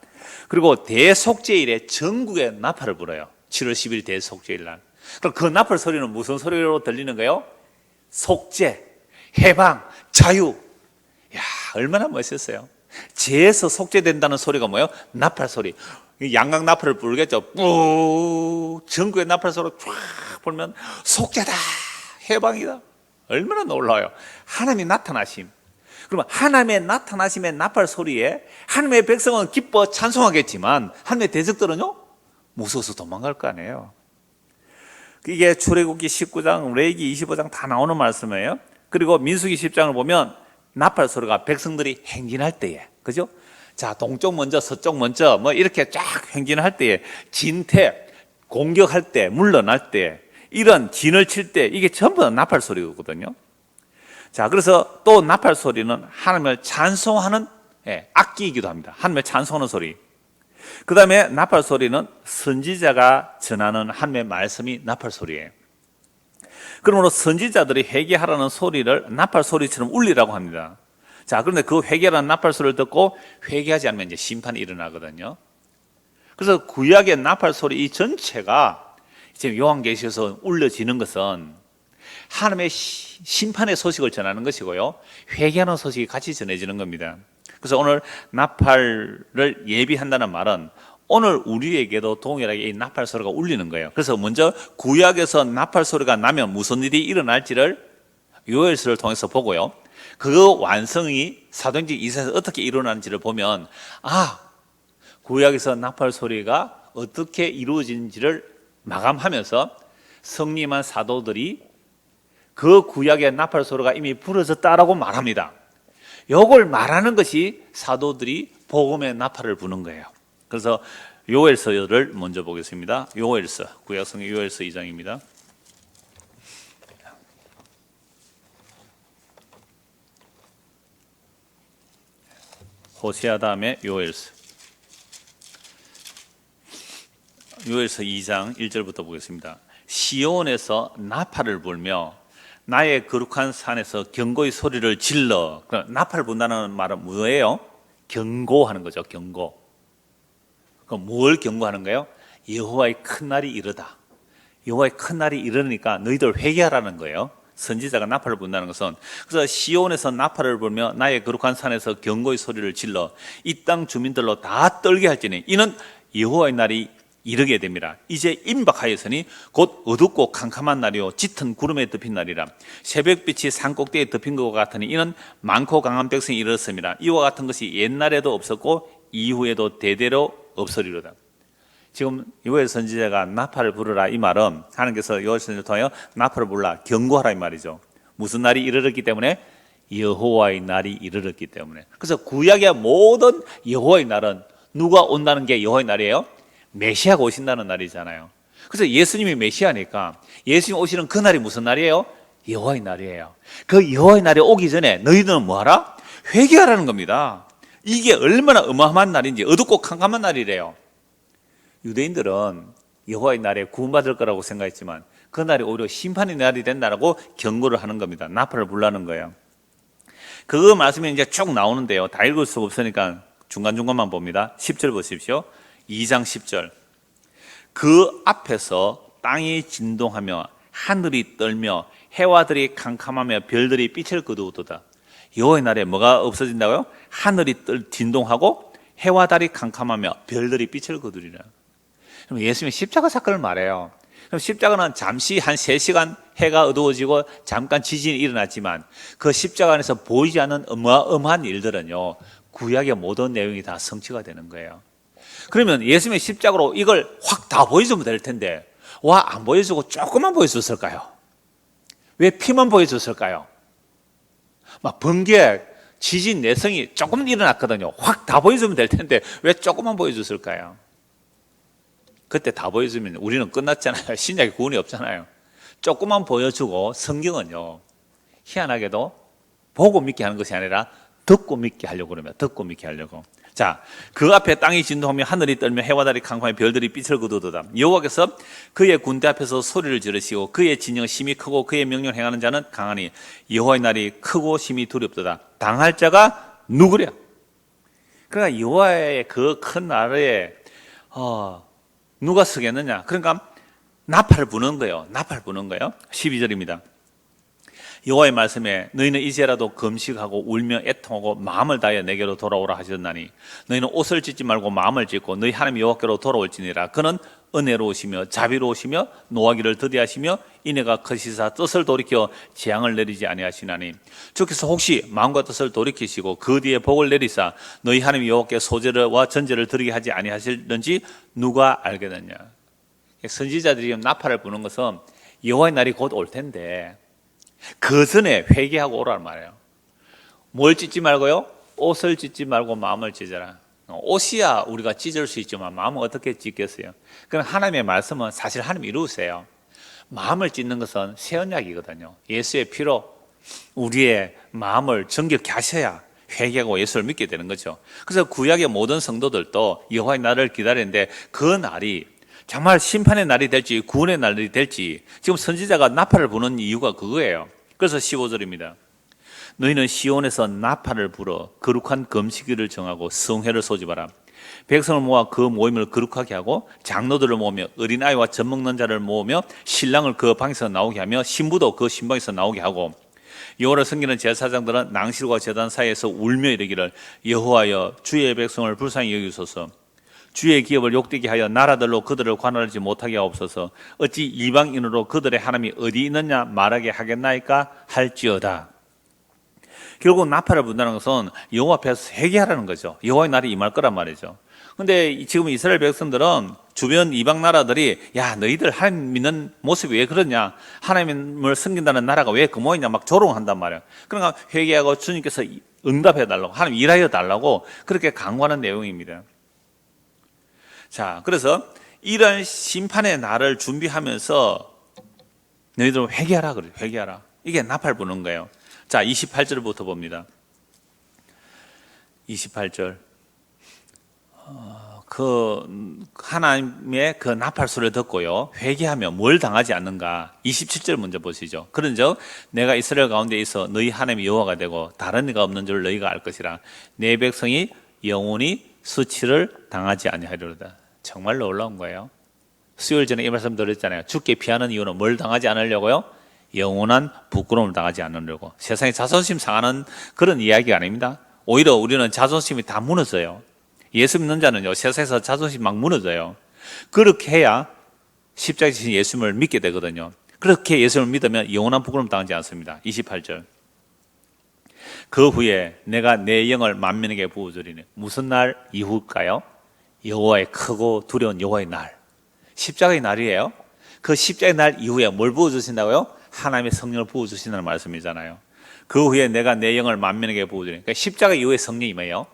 Speaker 1: 그리고 대속죄일에 전국에 나팔을 불어요. 7월 10일 대속죄일 날. 그럼 그 나팔 소리는 무슨 소리로 들리는 거예요? 속죄, 해방, 자유. 야, 얼마나 멋있어요. 죄에서 속죄된다는 소리가 뭐예요? 나팔 소리. 양각 나팔을 불겠죠. 뿌, 전국에 나팔 소리 쫙 불면 속죄다, 해방이다. 얼마나 놀라워요. 하나님이 나타나심. 그러면 하나님의 나타나심의 나팔 소리에 하나님의 백성은 기뻐 찬송하겠지만 하나님의 대적들은요, 무서워서 도망갈 거 아니에요. 이게 출애굽기 19장, 레위기 25장 다 나오는 말씀이에요. 그리고 민수기 10장을 보면 나팔 소리가 백성들이 행진할 때에, 그죠? 자, 동쪽 먼저, 서쪽 먼저, 뭐 이렇게 쫙 행진할 때에, 진퇴, 공격할 때, 물러날 때, 이런 진을 칠 때, 이게 전부 다 나팔 소리거든요. 자, 그래서 또 나팔 소리는 하나님을 찬송하는 악기이기도 합니다. 하나님을 찬송하는 소리. 그 다음에 나팔 소리는 선지자가 전하는 하나님의 말씀이 나팔 소리예요. 그러므로 선지자들이 회개하라는 소리를 나팔 소리처럼 울리라고 합니다. 자, 그런데 그 회개라는 나팔 소리를 듣고 회개하지 않으면 이제 심판이 일어나거든요. 그래서 구약의 나팔 소리 이 전체가 지금 요한계시에서 울려지는 것은 하나님의 심판의 소식을 전하는 것이고요, 회개하는 소식이 같이 전해지는 겁니다. 그래서 오늘 나팔을 예비한다는 말은 오늘 우리에게도 동일하게 이 나팔 소리가 울리는 거예요. 그래서 먼저 구약에서 나팔 소리가 나면 무슨 일이 일어날지를 요엘서를 통해서 보고요, 그 완성이 사도행전 2서에서 어떻게 일어나는지를 보면, 아, 구약에서 나팔 소리가 어떻게 이루어지는지를 마감하면서 성림한 사도들이 그 구약의 나팔 소리가 이미 부러졌다라고 말합니다. 이걸 말하는 것이 사도들이 복음의 나팔을 부는 거예요. 그래서 요엘서를 먼저 보겠습니다. 요엘서, 구약성경 요엘서 2장입니다. 호세아 다음에 요엘서. 요엘서 2장 1절부터 보겠습니다. 시온에서 나팔을 불며 나의 거룩한 산에서 경고의 소리를 질러. 나팔을 분다는 말은 뭐예요? 경고하는 거죠. 경고. 그럼 뭘 경고하는 거예요? 여호와의 큰 날이 이르다. 여호와의 큰 날이 이르니까 너희들 회개하라는 거예요. 선지자가 나팔을 분다는 것은. 그래서 시온에서 나팔을 불며 나의 거룩한 산에서 경고의 소리를 질러 이 땅 주민들로 다 떨게 할지니 이는 여호와의 날이 이르게 됩니다. 이제 임박하였으니 곧 어둡고 캄캄한 날이요 짙은 구름에 덮인 날이라. 새벽빛이 산꼭대기에 덮인 것 같으니 이는 많고 강한 백성이 이르렀습니다. 이와 같은 것이 옛날에도 없었고 이후에도 대대로 없으리로다. 지금 요엘 선지자가 나팔을 부르라 이 말은 하나님께서 요엘 선지자를 통하여 나팔을 불라 경고하라 이 말이죠. 무슨 날이 이르렀기 때문에? 여호와의 날이 이르렀기 때문에. 그래서 구약의 모든 여호와의 날은 누가 온다는 게 여호와의 날이에요? 메시아가 오신다는 날이잖아요. 그래서 예수님이 메시아니까 예수님 오시는 그 날이 무슨 날이에요? 여호와의 날이에요. 그 여호와의 날이 오기 전에 너희들은 뭐하라? 회개하라는 겁니다. 이게 얼마나 어마어마한 날인지. 어둡고 캄캄한 날이래요. 유대인들은 여호와의 날에 구원받을 거라고 생각했지만 그 날이 오히려 심판의 날이 된다라고 경고를 하는 겁니다. 나팔을 불라는 거예요. 그 말씀이 이제 쭉 나오는데요, 다 읽을 수가 없으니까 중간중간만 봅니다. 10절 보십시오. 2장 10절. 그 앞에서 땅이 진동하며 하늘이 떨며 해와들이 캄캄하며 별들이 빛을 거두었도다. 여호와의 날에 뭐가 없어진다고요? 하늘이 진동하고 해와 달이 캄캄하며 별들이 빛을 거두리라. 그럼 예수님이 십자가 사건을 말해요. 그럼 십자가는 잠시 한 3시간 해가 어두워지고 잠깐 지진이 일어났지만 그 십자가 안에서 보이지 않는 어마어마한 일들은요, 구약의 모든 내용이 다 성취가 되는 거예요. 그러면 예수님의 십자가로 이걸 확 다 보여주면 될 텐데 와, 안 보여주고 조금만 보여줬을까요? 왜 피만 보여줬을까요? 막 번개, 지진, 내성이 조금 일어났거든요. 확 다 보여주면 될 텐데 왜 조금만 보여줬을까요? 그때 다 보여주면 우리는 끝났잖아요. 신약에 구원이 없잖아요. 조금만 보여주고 성경은요, 희한하게도 보고 믿게 하는 것이 아니라 듣고 믿게 하려고 그러면 듣고 믿게 하려고. 자, 그 앞에 땅이 진동하며 하늘이 떨며 해와 달이 캄캄하며 별들이 빛을 거두도다. 여호와께서 그의 군대 앞에서 소리를 지르시고 그의 진영 심히 크고 그의 명령을 행하는 자는 강하니 여호와의 날이 크고 심히 두렵도다. 당할 자가 누구랴? 그러니까 여호와의 그 큰 날에 누가 서겠느냐? 그러니까 나팔 부는 거예요. 나팔 부는 거예요. 12절입니다. 여호와의 말씀에 너희는 이제라도 금식하고 울며 애통하고 마음을 다하여 내게로 돌아오라 하셨나니 너희는 옷을 찢지 말고 마음을 찢고 너희 하나님 여호와께로 돌아올지니라. 그는 은혜로우시며 자비로우시며 노하기를 더디하시며 인애가 크시사 뜻을 돌이켜 재앙을 내리지 아니하시나니 주께서 혹시 마음과 뜻을 돌이키시고 그 뒤에 복을 내리사 너희 하나님 여호와께 소제와 전제를 드리게 하지 아니하실는지 누가 알겠느냐. 선지자들이 나팔을 부는 것은 여호와의 날이 곧 올 텐데 그 전에 회개하고 오라는 말이에요. 뭘 찢지 말고요? 옷을 찢지 말고 마음을 찢어라. 옷이야 우리가 찢을 수 있지만 마음은 어떻게 찢겠어요? 그럼 하나님의 말씀은 사실 하나님 이루세요. 마음을 찢는 것은 새 언약이거든요. 예수의 피로 우리의 마음을 정결케 하셔야 회개하고 예수를 믿게 되는 거죠. 그래서 구약의 모든 성도들도 여호와의 날을 기다리는데 그 날이 정말 심판의 날이 될지 구원의 날이 될지 지금 선지자가 나팔을 부는 이유가 그거예요. 그래서 15절입니다. 너희는 시온에서 나팔을 불어 거룩한 금식일을 정하고 성회를 소집하라. 백성을 모아 그 모임을 거룩하게 하고 장로들을 모으며 어린아이와 젖먹는 자를 모으며 신랑을 그 방에서 나오게 하며 신부도 그 신방에서 나오게 하고 여호와를 섬기는 제사장들은 낭실과 제단 사이에서 울며 이르기를 여호와여 주의 백성을 불쌍히 여기소서. 주의 기업을 욕되게 하여 나라들로 그들을 관할하지 못하게 하옵소서. 어찌 이방인으로 그들의 하나님이 어디 있느냐 말하게 하겠나이까 할지어다. 결국 나팔을 분다는 것은 여호와 앞에서 회개하라는 거죠. 여호와의 날이 임할 거란 말이죠. 근데 지금 이스라엘 백성들은 주변 이방 나라들이 야 너희들 하나님 믿는 모습이 왜 그러냐, 하나님을 섬긴다는 나라가 왜 그 모양이냐 막 조롱한단 말이에요. 그러니까 회개하고 주님께서 응답해 달라고, 하나님 일하여 달라고 그렇게 강구하는 내용입니다. 자, 그래서 이런 심판의 날을 준비하면서 너희들은 회개하라 그래요. 회개하라. 이게 나팔 부는 거예요. 자, 28절부터 봅니다. 28절. 하나님의 그 나팔 소리를 듣고요, 회개하면 뭘 당하지 않는가. 27절 먼저 보시죠. 그런즉 내가 이스라엘 가운데 있어 너희 하나님이 여호와가 되고 다른 이가 없는 줄 너희가 알 것이라. 내 백성이 영원히 수치를 당하지 아니하리로다. 정말 놀라운 거예요. 수요일 전에 이 말씀 드렸잖아요. 죽게 피하는 이유는 뭘 당하지 않으려고요? 영원한 부끄러움을 당하지 않으려고. 세상에 자존심 상하는 그런 이야기가 아닙니다. 오히려 우리는 자존심이 다 무너져요. 예수 믿는 자는요, 세상에서 자존심 막 무너져요. 그렇게 해야 십자가에 지신 예수님을 믿게 되거든요. 그렇게 예수님을 믿으면 영원한 부끄러움 당하지 않습니다. 28절. 그 후에 내가 내 영을 만민에게 부어주리니. 무슨 날 이후일까요? 여호와의 크고 두려운 여호와의 날, 십자가의 날이에요. 그 십자가의 날 이후에 뭘 부어주신다고요? 하나님의 성령을 부어주신다는 말씀이잖아요. 그 후에 내가 내 영을 만민에게 부어주리니. 그러니까 십자가 이후에 성령이 임해요.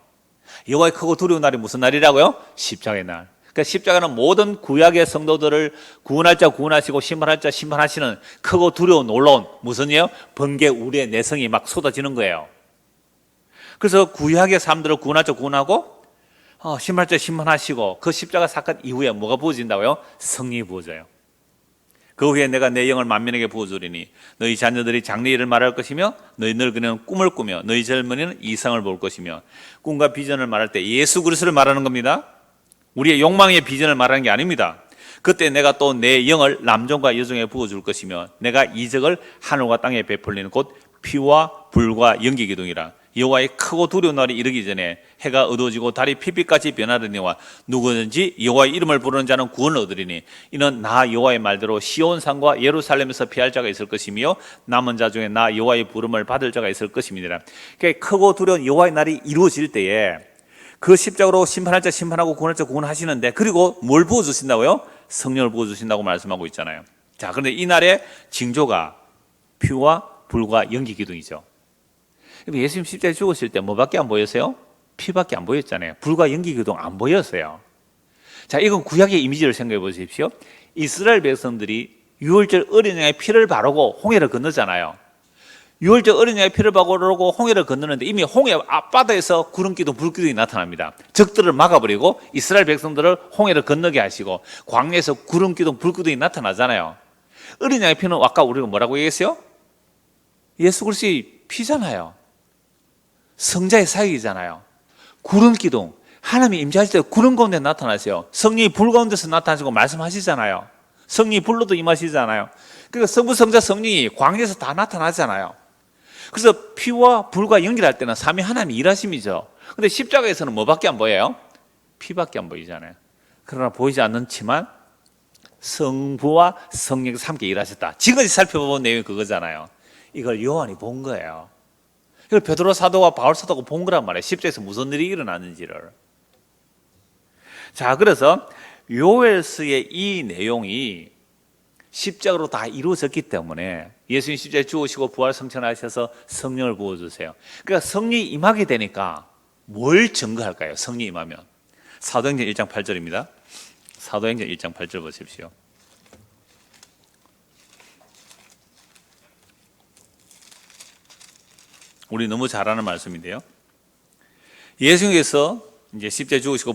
Speaker 1: 여호와의 크고 두려운 날이 무슨 날이라고요? 십자가의 날. 그러니까 십자가는 모든 구약의 성도들을 구원할 자 구원하시고 심판할 자 심판하시는 크고 두려운 놀라운 무슨이에요? 번개 우리의 내성이 막 쏟아지는 거예요. 그래서 구약의 사람들을 구원할 자 구원하고 심판할 자 심판하시고 그 십자가 사건 이후에 뭐가 부어진다고요? 성령이 부어져요. 그 후에 내가 내 영을 만민에게 부어주리니 너희 자녀들이 장래일을 말할 것이며 너희 늙은이는 꿈을 꾸며 너희 젊은이는 이상을 볼 것이며. 꿈과 비전을 말할 때 예수 그리스도를 말하는 겁니다. 우리의 욕망의 비전을 말하는 게 아닙니다. 그때 내가 또 내 영을 남종과 여종에 부어줄 것이며 내가 이적을 하늘과 땅에 베풀리는 곧 피와 불과 연기 기둥이라. 여호와의 크고 두려운 날이 이르기 전에 해가 어두워지고 달이 핏빛같이 변하려니와 누구든지 여호와의 이름을 부르는 자는 구원을 얻으리니. 이는 나 여호와의 말대로 시온산과 예루살렘에서 피할 자가 있을 것이며 남은 자 중에 나 여호와의 부름을 받을 자가 있을 것임이니라. 그러니까 크고 두려운 여호와의 날이 이루어질 때에 그 십자가로 심판할 자 심판하고 구원할 자 구원하시는데, 그리고 뭘 부어주신다고요? 성령을 부어주신다고 말씀하고 있잖아요. 자, 그런데 이 날의 징조가 피와 불과 연기 기둥이죠. 예수님 십자가에 죽으실 때 뭐밖에 안 보였어요? 피밖에 안 보였잖아요. 불과 연기 기둥 안 보였어요. 자, 이건 구약의 이미지를 생각해 보십시오. 이스라엘 백성들이 유월절 어린 양의 피를 바르고 홍해를 건너잖아요. 유월절 어린 양의 피를 바르고 홍해를 건너는데 이미 홍해 앞바다에서 구름기둥 불기둥이 나타납니다. 적들을 막아버리고 이스라엘 백성들을 홍해를 건너게 하시고 광야에서 구름기둥 불기둥이 나타나잖아요. 어린 양의 피는 아까 우리가 뭐라고 얘기했어요? 예수 그리스도의 피잖아요. 성자의 사역이잖아요. 구름 기둥, 하나님이 임재하실 때 구름 가운데 나타나세요. 성령이 불 가운데서 나타나시고 말씀하시잖아요. 성령이 불로도 임하시잖아요. 그러니까 성부, 성자, 성령이 광야에서 다 나타나잖아요. 그래서 피와 불과 연결할 때는 삼위 하나님이 일하심이죠. 근데 십자가에서는 뭐밖에 안 보여요? 피밖에 안 보이잖아요. 그러나 보이지 않지만 성부와 성령께서 함께 일하셨다. 지금까지 살펴본 내용이 그거잖아요. 이걸 요한이 본 거예요. 이걸 베드로 사도와 바울 사도가 본 거란 말이에요. 십자가에서 무슨 일이 일어났는지를. 자, 그래서 요엘서의 이 내용이 십자가로 다 이루어졌기 때문에 예수님 십자가에 죽으시고 부활 성천하셔서 성령을 부어주세요. 그러니까 성령이 임하게 되니까 뭘 증거할까요? 성령이 임하면. 사도행전 1장 8절입니다. 사도행전 1장 8절 보십시오. 우리 너무 잘 아는 말씀인데요. 예수님께서 이제 십자가에 죽으시고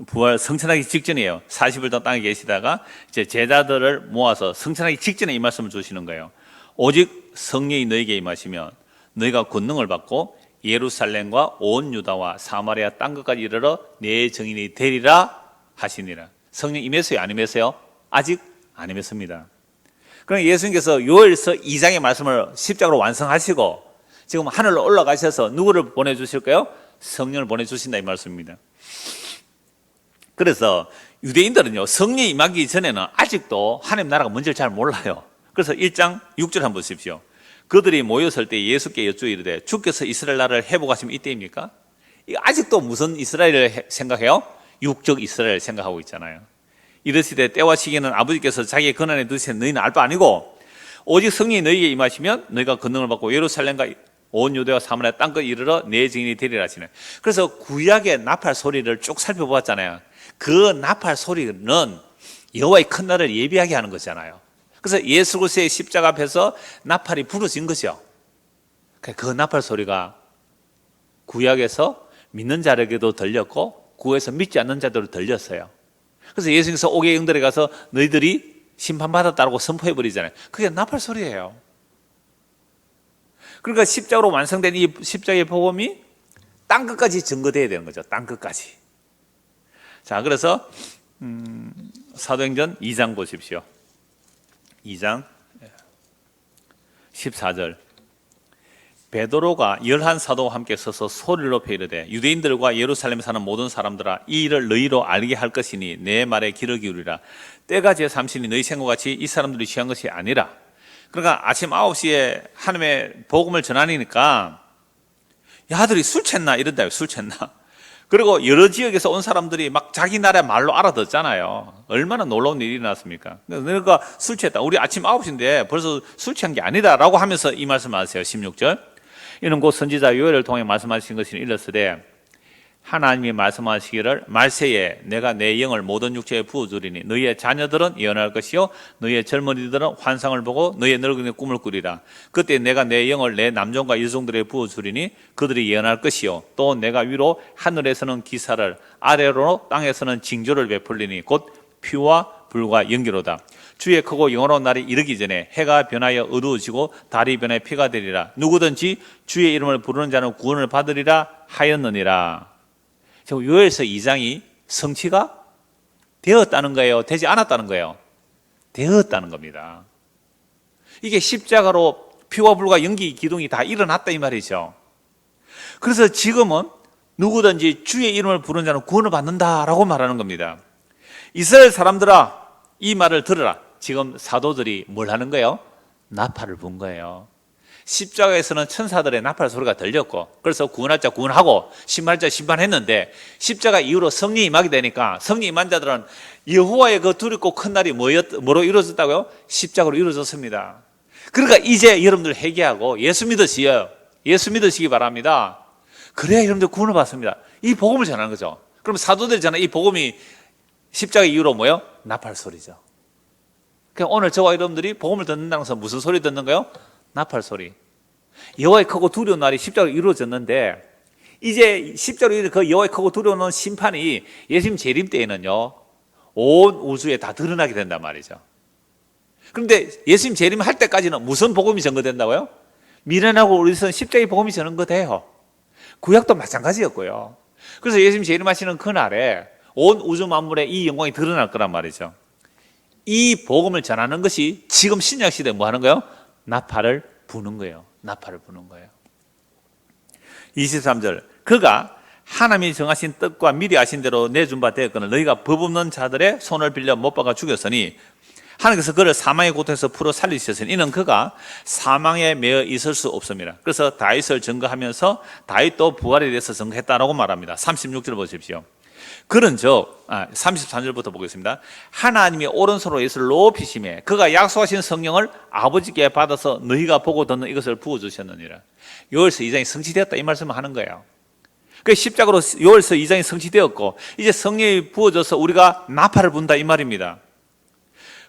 Speaker 1: 부활 성천하기 직전이에요. 40일 동안 땅에 계시다가 이제 제자들을 모아서 성천하기 직전에 이 말씀을 주시는 거예요. 오직 성령이 너에게 임하시면 너희가 권능을 받고 예루살렘과 온 유다와 사마리아 땅 끝까지 이르러 내 증인이 되리라 하시니라. 성령 임했어요? 안 임했어요? 아직 안 임했습니다. 그럼 예수님께서 요엘서 2장의 말씀을 십자가로 완성하시고 지금 하늘로 올라가셔서 누구를 보내주실까요? 성령을 보내주신다 이 말씀입니다. 그래서 유대인들은요, 성령이 임하기 전에는 아직도 하나님 나라가 뭔지를 잘 몰라요. 그래서 1장 6절 한번 보십시오. 그들이 모였을 때 예수께 여쭈어 이르되 주께서 이스라엘 나라를 회복하시면 이때입니까? 아직도 무슨 이스라엘을 생각해요? 육적 이스라엘을 생각하고 있잖아요. 이르시되 때와 시기는 아버지께서 자기의 권한에 두신 너희는 알 바 아니고 오직 성령이 너희에게 임하시면 너희가 권능을 받고 예루살렘과 온 유대와 사마리아 땅끝 이르러 내 증인이 되리라 하시네. 그래서 구약의 나팔 소리를 쭉 살펴보았잖아요. 그 나팔 소리는 여호와의 큰 날을 예비하게 하는 거잖아요. 그래서 예수 그리스도의 십자가 앞에서 나팔이 부러진 거죠. 그 나팔 소리가 구약에서 믿는 자에게도 들렸고 구에서 믿지 않는 자들도 들렸어요. 그래서 예수님께서 옥의 영들에 가서 너희들이 심판받았다고 선포해버리잖아요. 그게 나팔 소리예요. 그러니까 십자가로 완성된 이 십자가의 복음이 땅끝까지 증거되어야 되는 거죠. 땅끝까지. 자, 그래서 사도행전 2장 보십시오. 2장 14절. 베드로가 11사도와 함께 서서 소리를 높여 이르되 유대인들과 예루살렘에 사는 모든 사람들아 이 일을 너희로 알게 할 것이니 내 말에 귀를 기울이라. 때가 제3신이 너희 생각같이 이 사람들이 취한 것이 아니라. 그러니까 아침 9시에 하나님의 복음을 전하니까 야들이 술 챘나 이런다요. 술 챘나. 그리고 여러 지역에서 온 사람들이 막 자기 나라의 말로 알아듣잖아요. 얼마나 놀라운 일이 일어났습니까? 내가 술 취했다. 우리 아침 9시인데 벌써 술 취한 게 아니다 라고 하면서 이 말씀 하세요. 16절. 이는 곧 선지자 요엘을 통해 말씀하신 것이 일렀으되 하나님이 말씀하시기를 말세에 내가 내 영을 모든 육체에 부어주리니 너희의 자녀들은 예언할 것이요 너희의 젊은이들은 환상을 보고 너희의 늙은이는 꿈을 꾸리라. 그때 내가 내 영을 내 남종과 여종들에 부어주리니 그들이 예언할 것이요 또 내가 위로 하늘에서는 기사를 아래로 땅에서는 징조를 베풀리니 곧 피와 불과 연기로다. 주의 크고 영원한 날이 이르기 전에 해가 변하여 어두워지고 달이 변해 피가 되리라. 누구든지 주의 이름을 부르는 자는 구원을 받으리라 하였느니라. 지금 요엘서 2장이 성취가 되었다는 거예요? 되지 않았다는 거예요? 되었다는 겁니다. 이게 십자가로 피와 불과 연기 기둥이 다 일어났다 이 말이죠. 그래서 지금은 누구든지 주의 이름을 부르는 자는 구원을 받는다라고 말하는 겁니다. 이스라엘 사람들아 이 말을 들으라. 지금 사도들이 뭘 하는 거예요? 나팔을 분 거예요. 십자가에서는 천사들의 나팔 소리가 들렸고 그래서 구원할 자 구원하고 심판할 자 심판했는데 십자가 이후로 성령이 임하게 되니까 성령이 임한 자들은 여호와의 그 두렵고 큰 날이 뭐로 이루어졌다고요? 십자가로 이루어졌습니다. 그러니까 이제 여러분들 회개하고 예수 믿으시요. 예수 믿으시기 바랍니다. 그래야 여러분들 구원을 받습니다. 이 복음을 전하는 거죠. 그럼 사도들이 전하는 이 복음이 십자가 이후로 뭐예요? 나팔 소리죠. 그러니까 오늘 저와 여러분들이 복음을 듣는다는 것은 무슨 소리 듣는 거예요? 나팔 소리. 여호와의 크고 두려운 날이 십자가로 이루어졌는데 이제 십자가로 이루어진 그 여호와의 크고 두려운 심판이 예수님 재림 때에는요 온 우주에 다 드러나게 된단 말이죠. 그런데 예수님 재림할 때까지는 무슨 복음이 전거된다고요? 미련하고 우리선 십자가의 복음이 전거돼요. 구약도 마찬가지였고요. 그래서 예수님 재림하시는 그날에 온 우주 만물에 이 영광이 드러날 거란 말이죠. 이 복음을 전하는 것이 지금 신약 시대에 뭐 하는 거예요? 나팔을 부는 거예요. 나팔을 부는 거예요. 23절. 그가 하나님이 정하신 뜻과 미리 아신 대로 내준 바 되었거늘 너희가 법 없는 자들의 손을 빌려 못 박아 죽였으니 하나님께서 그를 사망의 고통에서 풀어 살리셨으니 이는 그가 사망에 매여 있을 수 없습니다. 그래서 다윗을 증거하면서 다윗도 부활에 대해서 증거했다라고 말합니다. 36절 보십시오. 그런즉 33절부터 보겠습니다. 하나님이 오른손으로 예수를 높이심에 그가 약속하신 성령을 아버지께 받아서 너희가 보고 듣는 이것을 부어주셨느니라. 요엘서 2장이 성취되었다 이 말씀을 하는 거예요. 그 십자가로 요엘서 2장이 성취되었고 이제 성령이 부어져서 우리가 나팔을 분다 이 말입니다.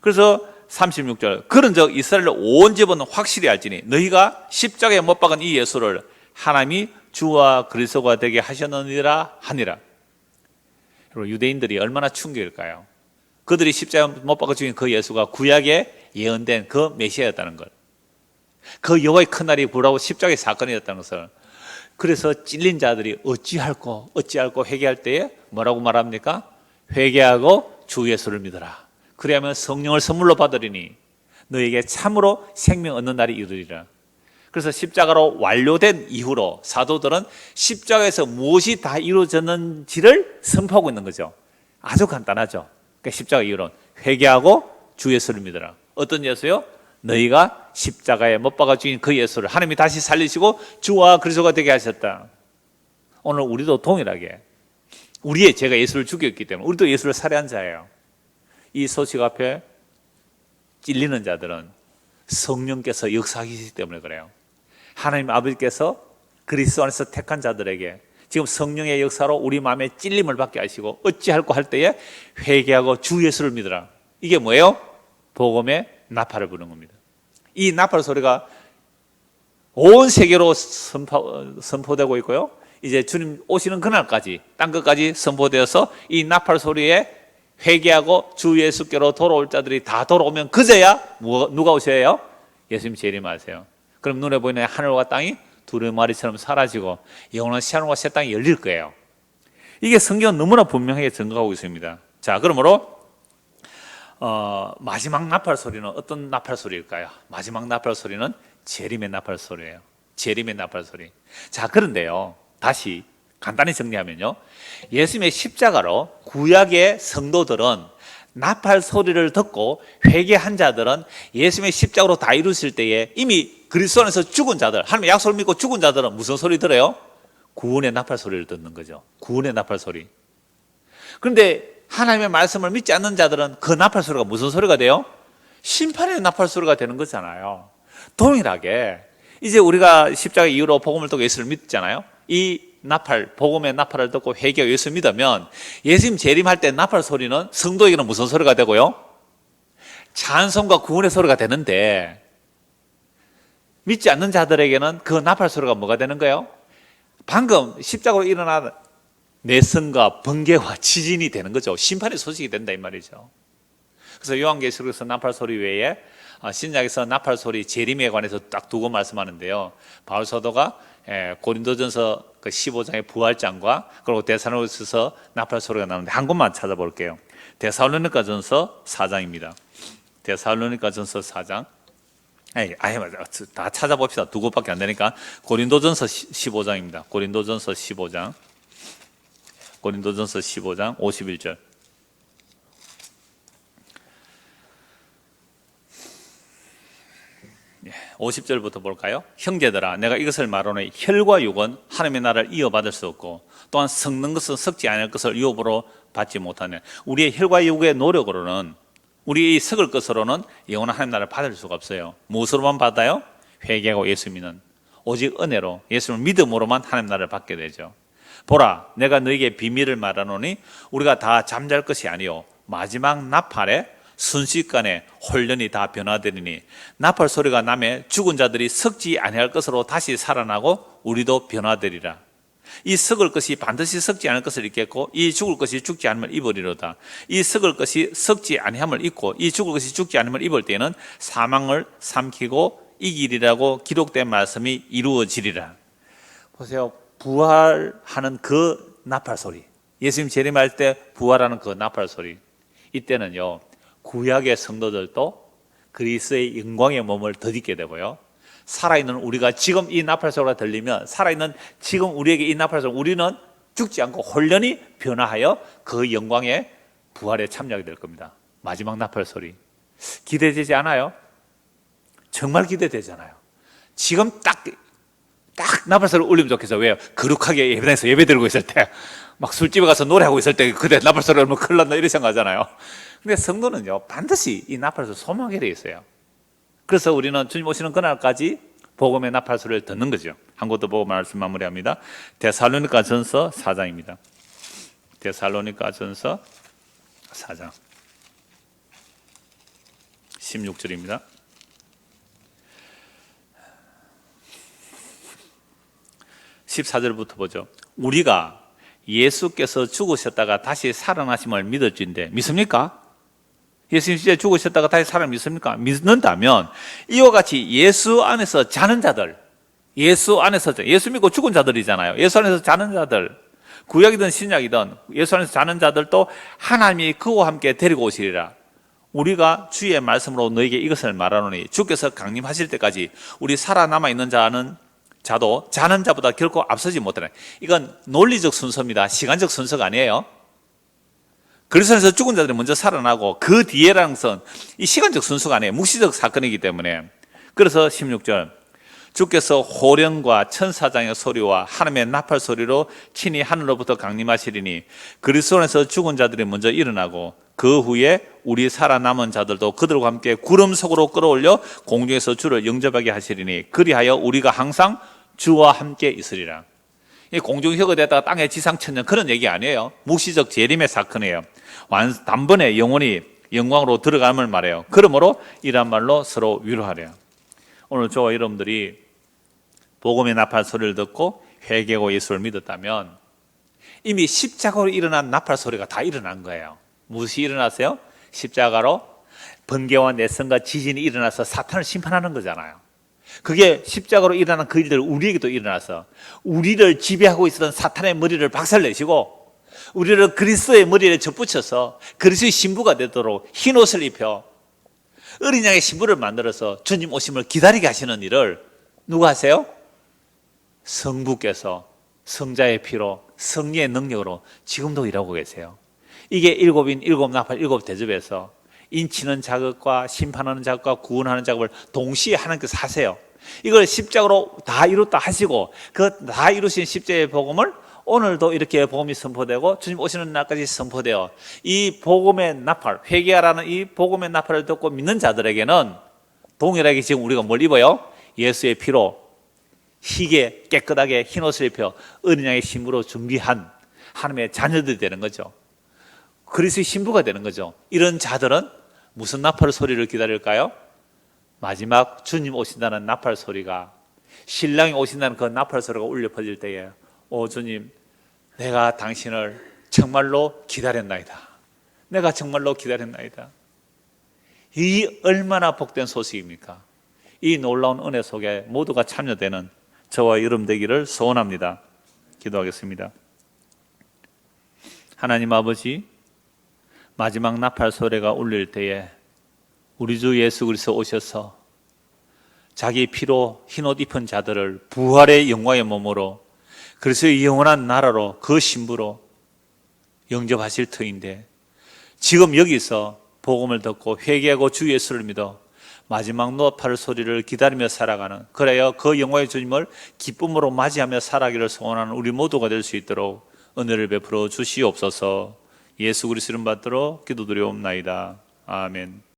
Speaker 1: 그래서 36절 그런즉 이스라엘 온 집은 확실히 알지니 너희가 십자가에 못 박은 이 예수를 하나님이 주와 그리스도가 되게 하셨느니라 하니라. 유대인들이 얼마나 충격일까요? 그들이 십자가에 못 박아 죽인 그 예수가 구약에 예언된 그 메시아였다는 것, 그 여호와의 큰 날이 부라고 십자가의 사건이었다는 것을. 그래서 찔린 자들이 어찌할꼬 회개할 때에 뭐라고 말합니까? 회개하고 주 예수를 믿어라. 그래야만 성령을 선물로 받으리니 너에게 참으로 생명 얻는 날이 이르리라. 그래서 십자가로 완료된 이후로 사도들은 십자가에서 무엇이 다 이루어졌는지를 선포하고 있는 거죠. 아주 간단하죠. 그러니까 십자가 이유는 회개하고 주 예수를 믿어라. 어떤 예수요? 너희가 십자가에 못 박아 죽인 그 예수를 하나님이 다시 살리시고 주와 그리스도가 되게 하셨다. 오늘 우리도 동일하게 우리의 죄가 예수를 죽였기 때문에 우리도 예수를 살해한 자예요. 이 소식 앞에 찔리는 자들은 성령께서 역사하시기 때문에 그래요. 하나님 아버지께서 그리스도 안에서 택한 자들에게 지금 성령의 역사로 우리 마음에 찔림을 받게 하시고 어찌할꼬 할 때에 회개하고 주 예수를 믿으라. 이게 뭐예요? 복음의 나팔을 부는 겁니다. 이 나팔 소리가 온 세계로 선포되고 있고요. 이제 주님 오시는 그날까지 땅 끝까지 선포되어서 이 나팔 소리에 회개하고 주 예수께로 돌아올 자들이 다 돌아오면 그제야 누가 오셔야 해요? 예수님 재림하세요. 그럼 눈에 보이는 하늘과 땅이 두루마리처럼 사라지고 영원한 시하늘과 새 땅이 열릴 거예요. 이게 성경은 너무나 분명하게 증거하고 있습니다. 자, 그러므로 마지막 나팔 소리는 어떤 나팔 소리일까요? 마지막 나팔 소리는 재림의 나팔 소리예요. 재림의 나팔 소리. 자, 그런데요, 다시 간단히 정리하면요, 예수님의 십자가로 구약의 성도들은 나팔 소리를 듣고 회개한 자들은 예수님의 십자가로 다 이루실 때에 이미 그리스도 안에서 죽은 자들, 하나님의 약속을 믿고 죽은 자들은 무슨 소리 들어요? 구원의 나팔 소리를 듣는 거죠. 구원의 나팔 소리. 그런데 하나님의 말씀을 믿지 않는 자들은 그 나팔 소리가 무슨 소리가 돼요? 심판의 나팔 소리가 되는 거잖아요. 동일하게 이제 우리가 십자가 이후로 복음을 듣고 예수를 믿잖아요. 이 나팔, 복음의 나팔을 듣고 회개하고 예수 믿으면 예수님 재림할 때 나팔 소리는 성도에게는 무슨 소리가 되고요? 찬송과 구원의 소리가 되는데 믿지 않는 자들에게는 그 나팔 소리가 뭐가 되는 거예요? 방금 십자가로 일어난 내성과 번개와 지진이 되는 거죠. 심판의 소식이 된다 이 말이죠. 그래서 요한계시록에서 나팔 소리 외에 신약에서 나팔 소리 재림에 관해서 딱 두고 말씀하는데요. 바울 사도가 고린도전서 15장의 부활장과 그리고 데살로니가서 나팔 소리가 나오는데 한 곳만 찾아볼게요. 데살로니가전서 4장입니다. 데살로니가전서 4장. 아예 맞아. 다 찾아봅시다. 두 곳밖에 안 되니까. 고린도전서 15장입니다. 고린도전서 15장. 고린도전서 15장 51절. 50절부터 볼까요? 형제들아, 내가 이것을 말하노니 혈과 육은 하나님의 나라를 이어받을 수 없고 또한 썩는 것은 썩지 않을 것을 유업으로 받지 못하네. 우리의 혈과 육의 노력으로는, 우리의 썩을 것으로는 영원한 하나님 나라를 받을 수가 없어요. 무엇으로만 받아요? 회개하고 예수 믿는, 오직 은혜로 예수를 믿음으로만 하나님 나라를 받게 되죠. 보라, 내가 너에게 비밀을 말하노니 우리가 다 잠잘 것이 아니요 마지막 나팔에 순식간에 혼련이 다 변화되리니 나팔 소리가 나매 죽은 자들이 썩지 아니할 것으로 다시 살아나고 우리도 변화되리라. 이 썩을 것이 반드시 썩지 않을 것을 입겠고 이 죽을 것이 죽지 않음을 입으리로다. 이 썩을 것이 썩지 아니함을 입고 이 죽을 것이 죽지 않음을 입을 때에는 사망을 삼키고 이기리라고 기록된 말씀이 이루어지리라. 보세요. 부활하는 그 나팔 소리, 예수님 재림할 때 부활하는 그 나팔 소리, 이때는요 구약의 성도들도 그리스도의 영광의 몸을 덧입게 되고요, 살아있는 우리가 지금 이 나팔 소리가 들리면 살아있는 지금 우리에게 이 나팔 소리, 우리는 죽지 않고 혼련히 변화하여 그 영광의 부활에 참여하게 될 겁니다. 마지막 나팔 소리 기대되지 않아요? 정말 기대되잖아요. 지금 딱
Speaker 2: 딱 나팔소리를 울리면 좋겠어. 왜요? 거룩하게 예배당에서 예배 드리고 있을 때, 막 술집에 가서 노래하고 있을 때 그때 나팔소리 울면 큰일 난다 이렇게 생각하잖아요. 근데 성도는요, 반드시 이 나팔소리 소망하게 돼 있어요. 그래서 우리는 주님 오시는 그날까지 복음의 나팔소리를 듣는 거죠. 한 곳 더 보고 말씀 마무리합니다. 데살로니가 전서 4장입니다. 데살로니가 전서 4장 16절입니다. 14절부터 보죠. 우리가 예수께서 죽으셨다가 다시 살아나심을 믿을진데 믿습니까? 예수님 진짜 죽으셨다가 다시 살아 믿습니까? 믿는다면 이와 같이 예수 안에서 자는 자들, 예수 믿고 죽은 자들이잖아요. 예수 안에서 자는 자들, 구약이든 신약이든 예수 안에서 자는 자들도 하나님이 그와 함께 데리고 오시리라. 우리가 주의 말씀으로 너에게 이것을 말하노니 주께서 강림하실 때까지 우리 살아남아 있는 자도 자는 자보다 결코 앞서지 못하네. 이건 논리적 순서입니다. 시간적 순서가 아니에요. 그리스도에서 죽은 자들이 먼저 살아나고 그 뒤에라는 것은 이 시간적 순서가 아니에요. 묵시적 사건이기 때문에. 그래서 16절 주께서 호령과 천사장의 소리와 하나님의 나팔 소리로 친히 하늘로부터 강림하시리니 그리스도에서 죽은 자들이 먼저 일어나고 그 후에 우리 살아남은 자들도 그들과 함께 구름 속으로 끌어올려 공중에서 주를 영접하게 하시리니 그리하여 우리가 항상 주와 함께 있으리라. 이 공중혁이 됐다가 땅에 지상천년 그런 얘기 아니에요. 묵시적 재림의 사건이에요. 단번에 영혼이 영광으로 들어감을 말해요. 그러므로 이란 말로 서로 위로하래요. 오늘 저와 여러분들이 복음의 나팔 소리를 듣고 회개하고 예수를 믿었다면 이미 십자가로 일어난 나팔 소리가 다 일어난 거예요. 무엇이 일어났어요? 십자가로 번개와 내성과 지진이 일어나서 사탄을 심판하는 거잖아요. 그게 십자가로 일어난 그 일들 우리에게도 일어나서 우리를 지배하고 있었던 사탄의 머리를 박살내시고 우리를 그리스도의 머리에 접붙여서 그리스도의 신부가 되도록 흰 옷을 입혀 어린 양의 신부를 만들어서 주님 오심을 기다리게 하시는 일을 누가 하세요? 성부께서 성자의 피로 성리의 능력으로 지금도 일하고 계세요. 이게 일곱 나팔 일곱 대접에서 인치는 작업과 심판하는 작업과 구원하는 작업을 동시에 하나님께서 하세요. 이걸 십자가로 다 이뤘다 하시고 그 다 이루신 십자가의 복음을 오늘도 이렇게 복음이 선포되고 주님 오시는 날까지 선포되어 이 복음의 나팔, 회개하라는 이 복음의 나팔을 듣고 믿는 자들에게는 동일하게 지금 우리가 뭘 입어요? 예수의 피로 희게 깨끗하게 흰옷을 입혀 어린 양의 신부로 준비한 하나님의 자녀들이 되는 거죠. 그리스도의 신부가 되는 거죠. 이런 자들은 무슨 나팔 소리를 기다릴까요? 마지막 주님 오신다는 나팔 소리가, 신랑이 오신다는 그 나팔 소리가 울려 퍼질 때에 오 주님, 내가 당신을 정말로 기다렸나이다. 내가 정말로 기다렸나이다. 이 얼마나 복된 소식입니까? 이 놀라운 은혜 속에 모두가 참여되는 저와 여러분 되기를 소원합니다. 기도하겠습니다. 하나님 아버지, 마지막 나팔 소리가 울릴 때에 우리 주 예수 그리스도 오셔서 자기 피로 흰옷 입은 자들을 부활의 영광의 몸으로 그리스도의 영원한 나라로 그 신부로 영접하실 터인데 지금 여기서 복음을 듣고 회개하고 주 예수를 믿어 마지막 나팔 소리를 기다리며 살아가는, 그래야 그 영광의 주님을 기쁨으로 맞이하며 살아가기를 소원하는 우리 모두가 될 수 있도록 은혜를 베풀어 주시옵소서. 예수 그리스도 이름 받들어 기도드리옵나이다. 아멘.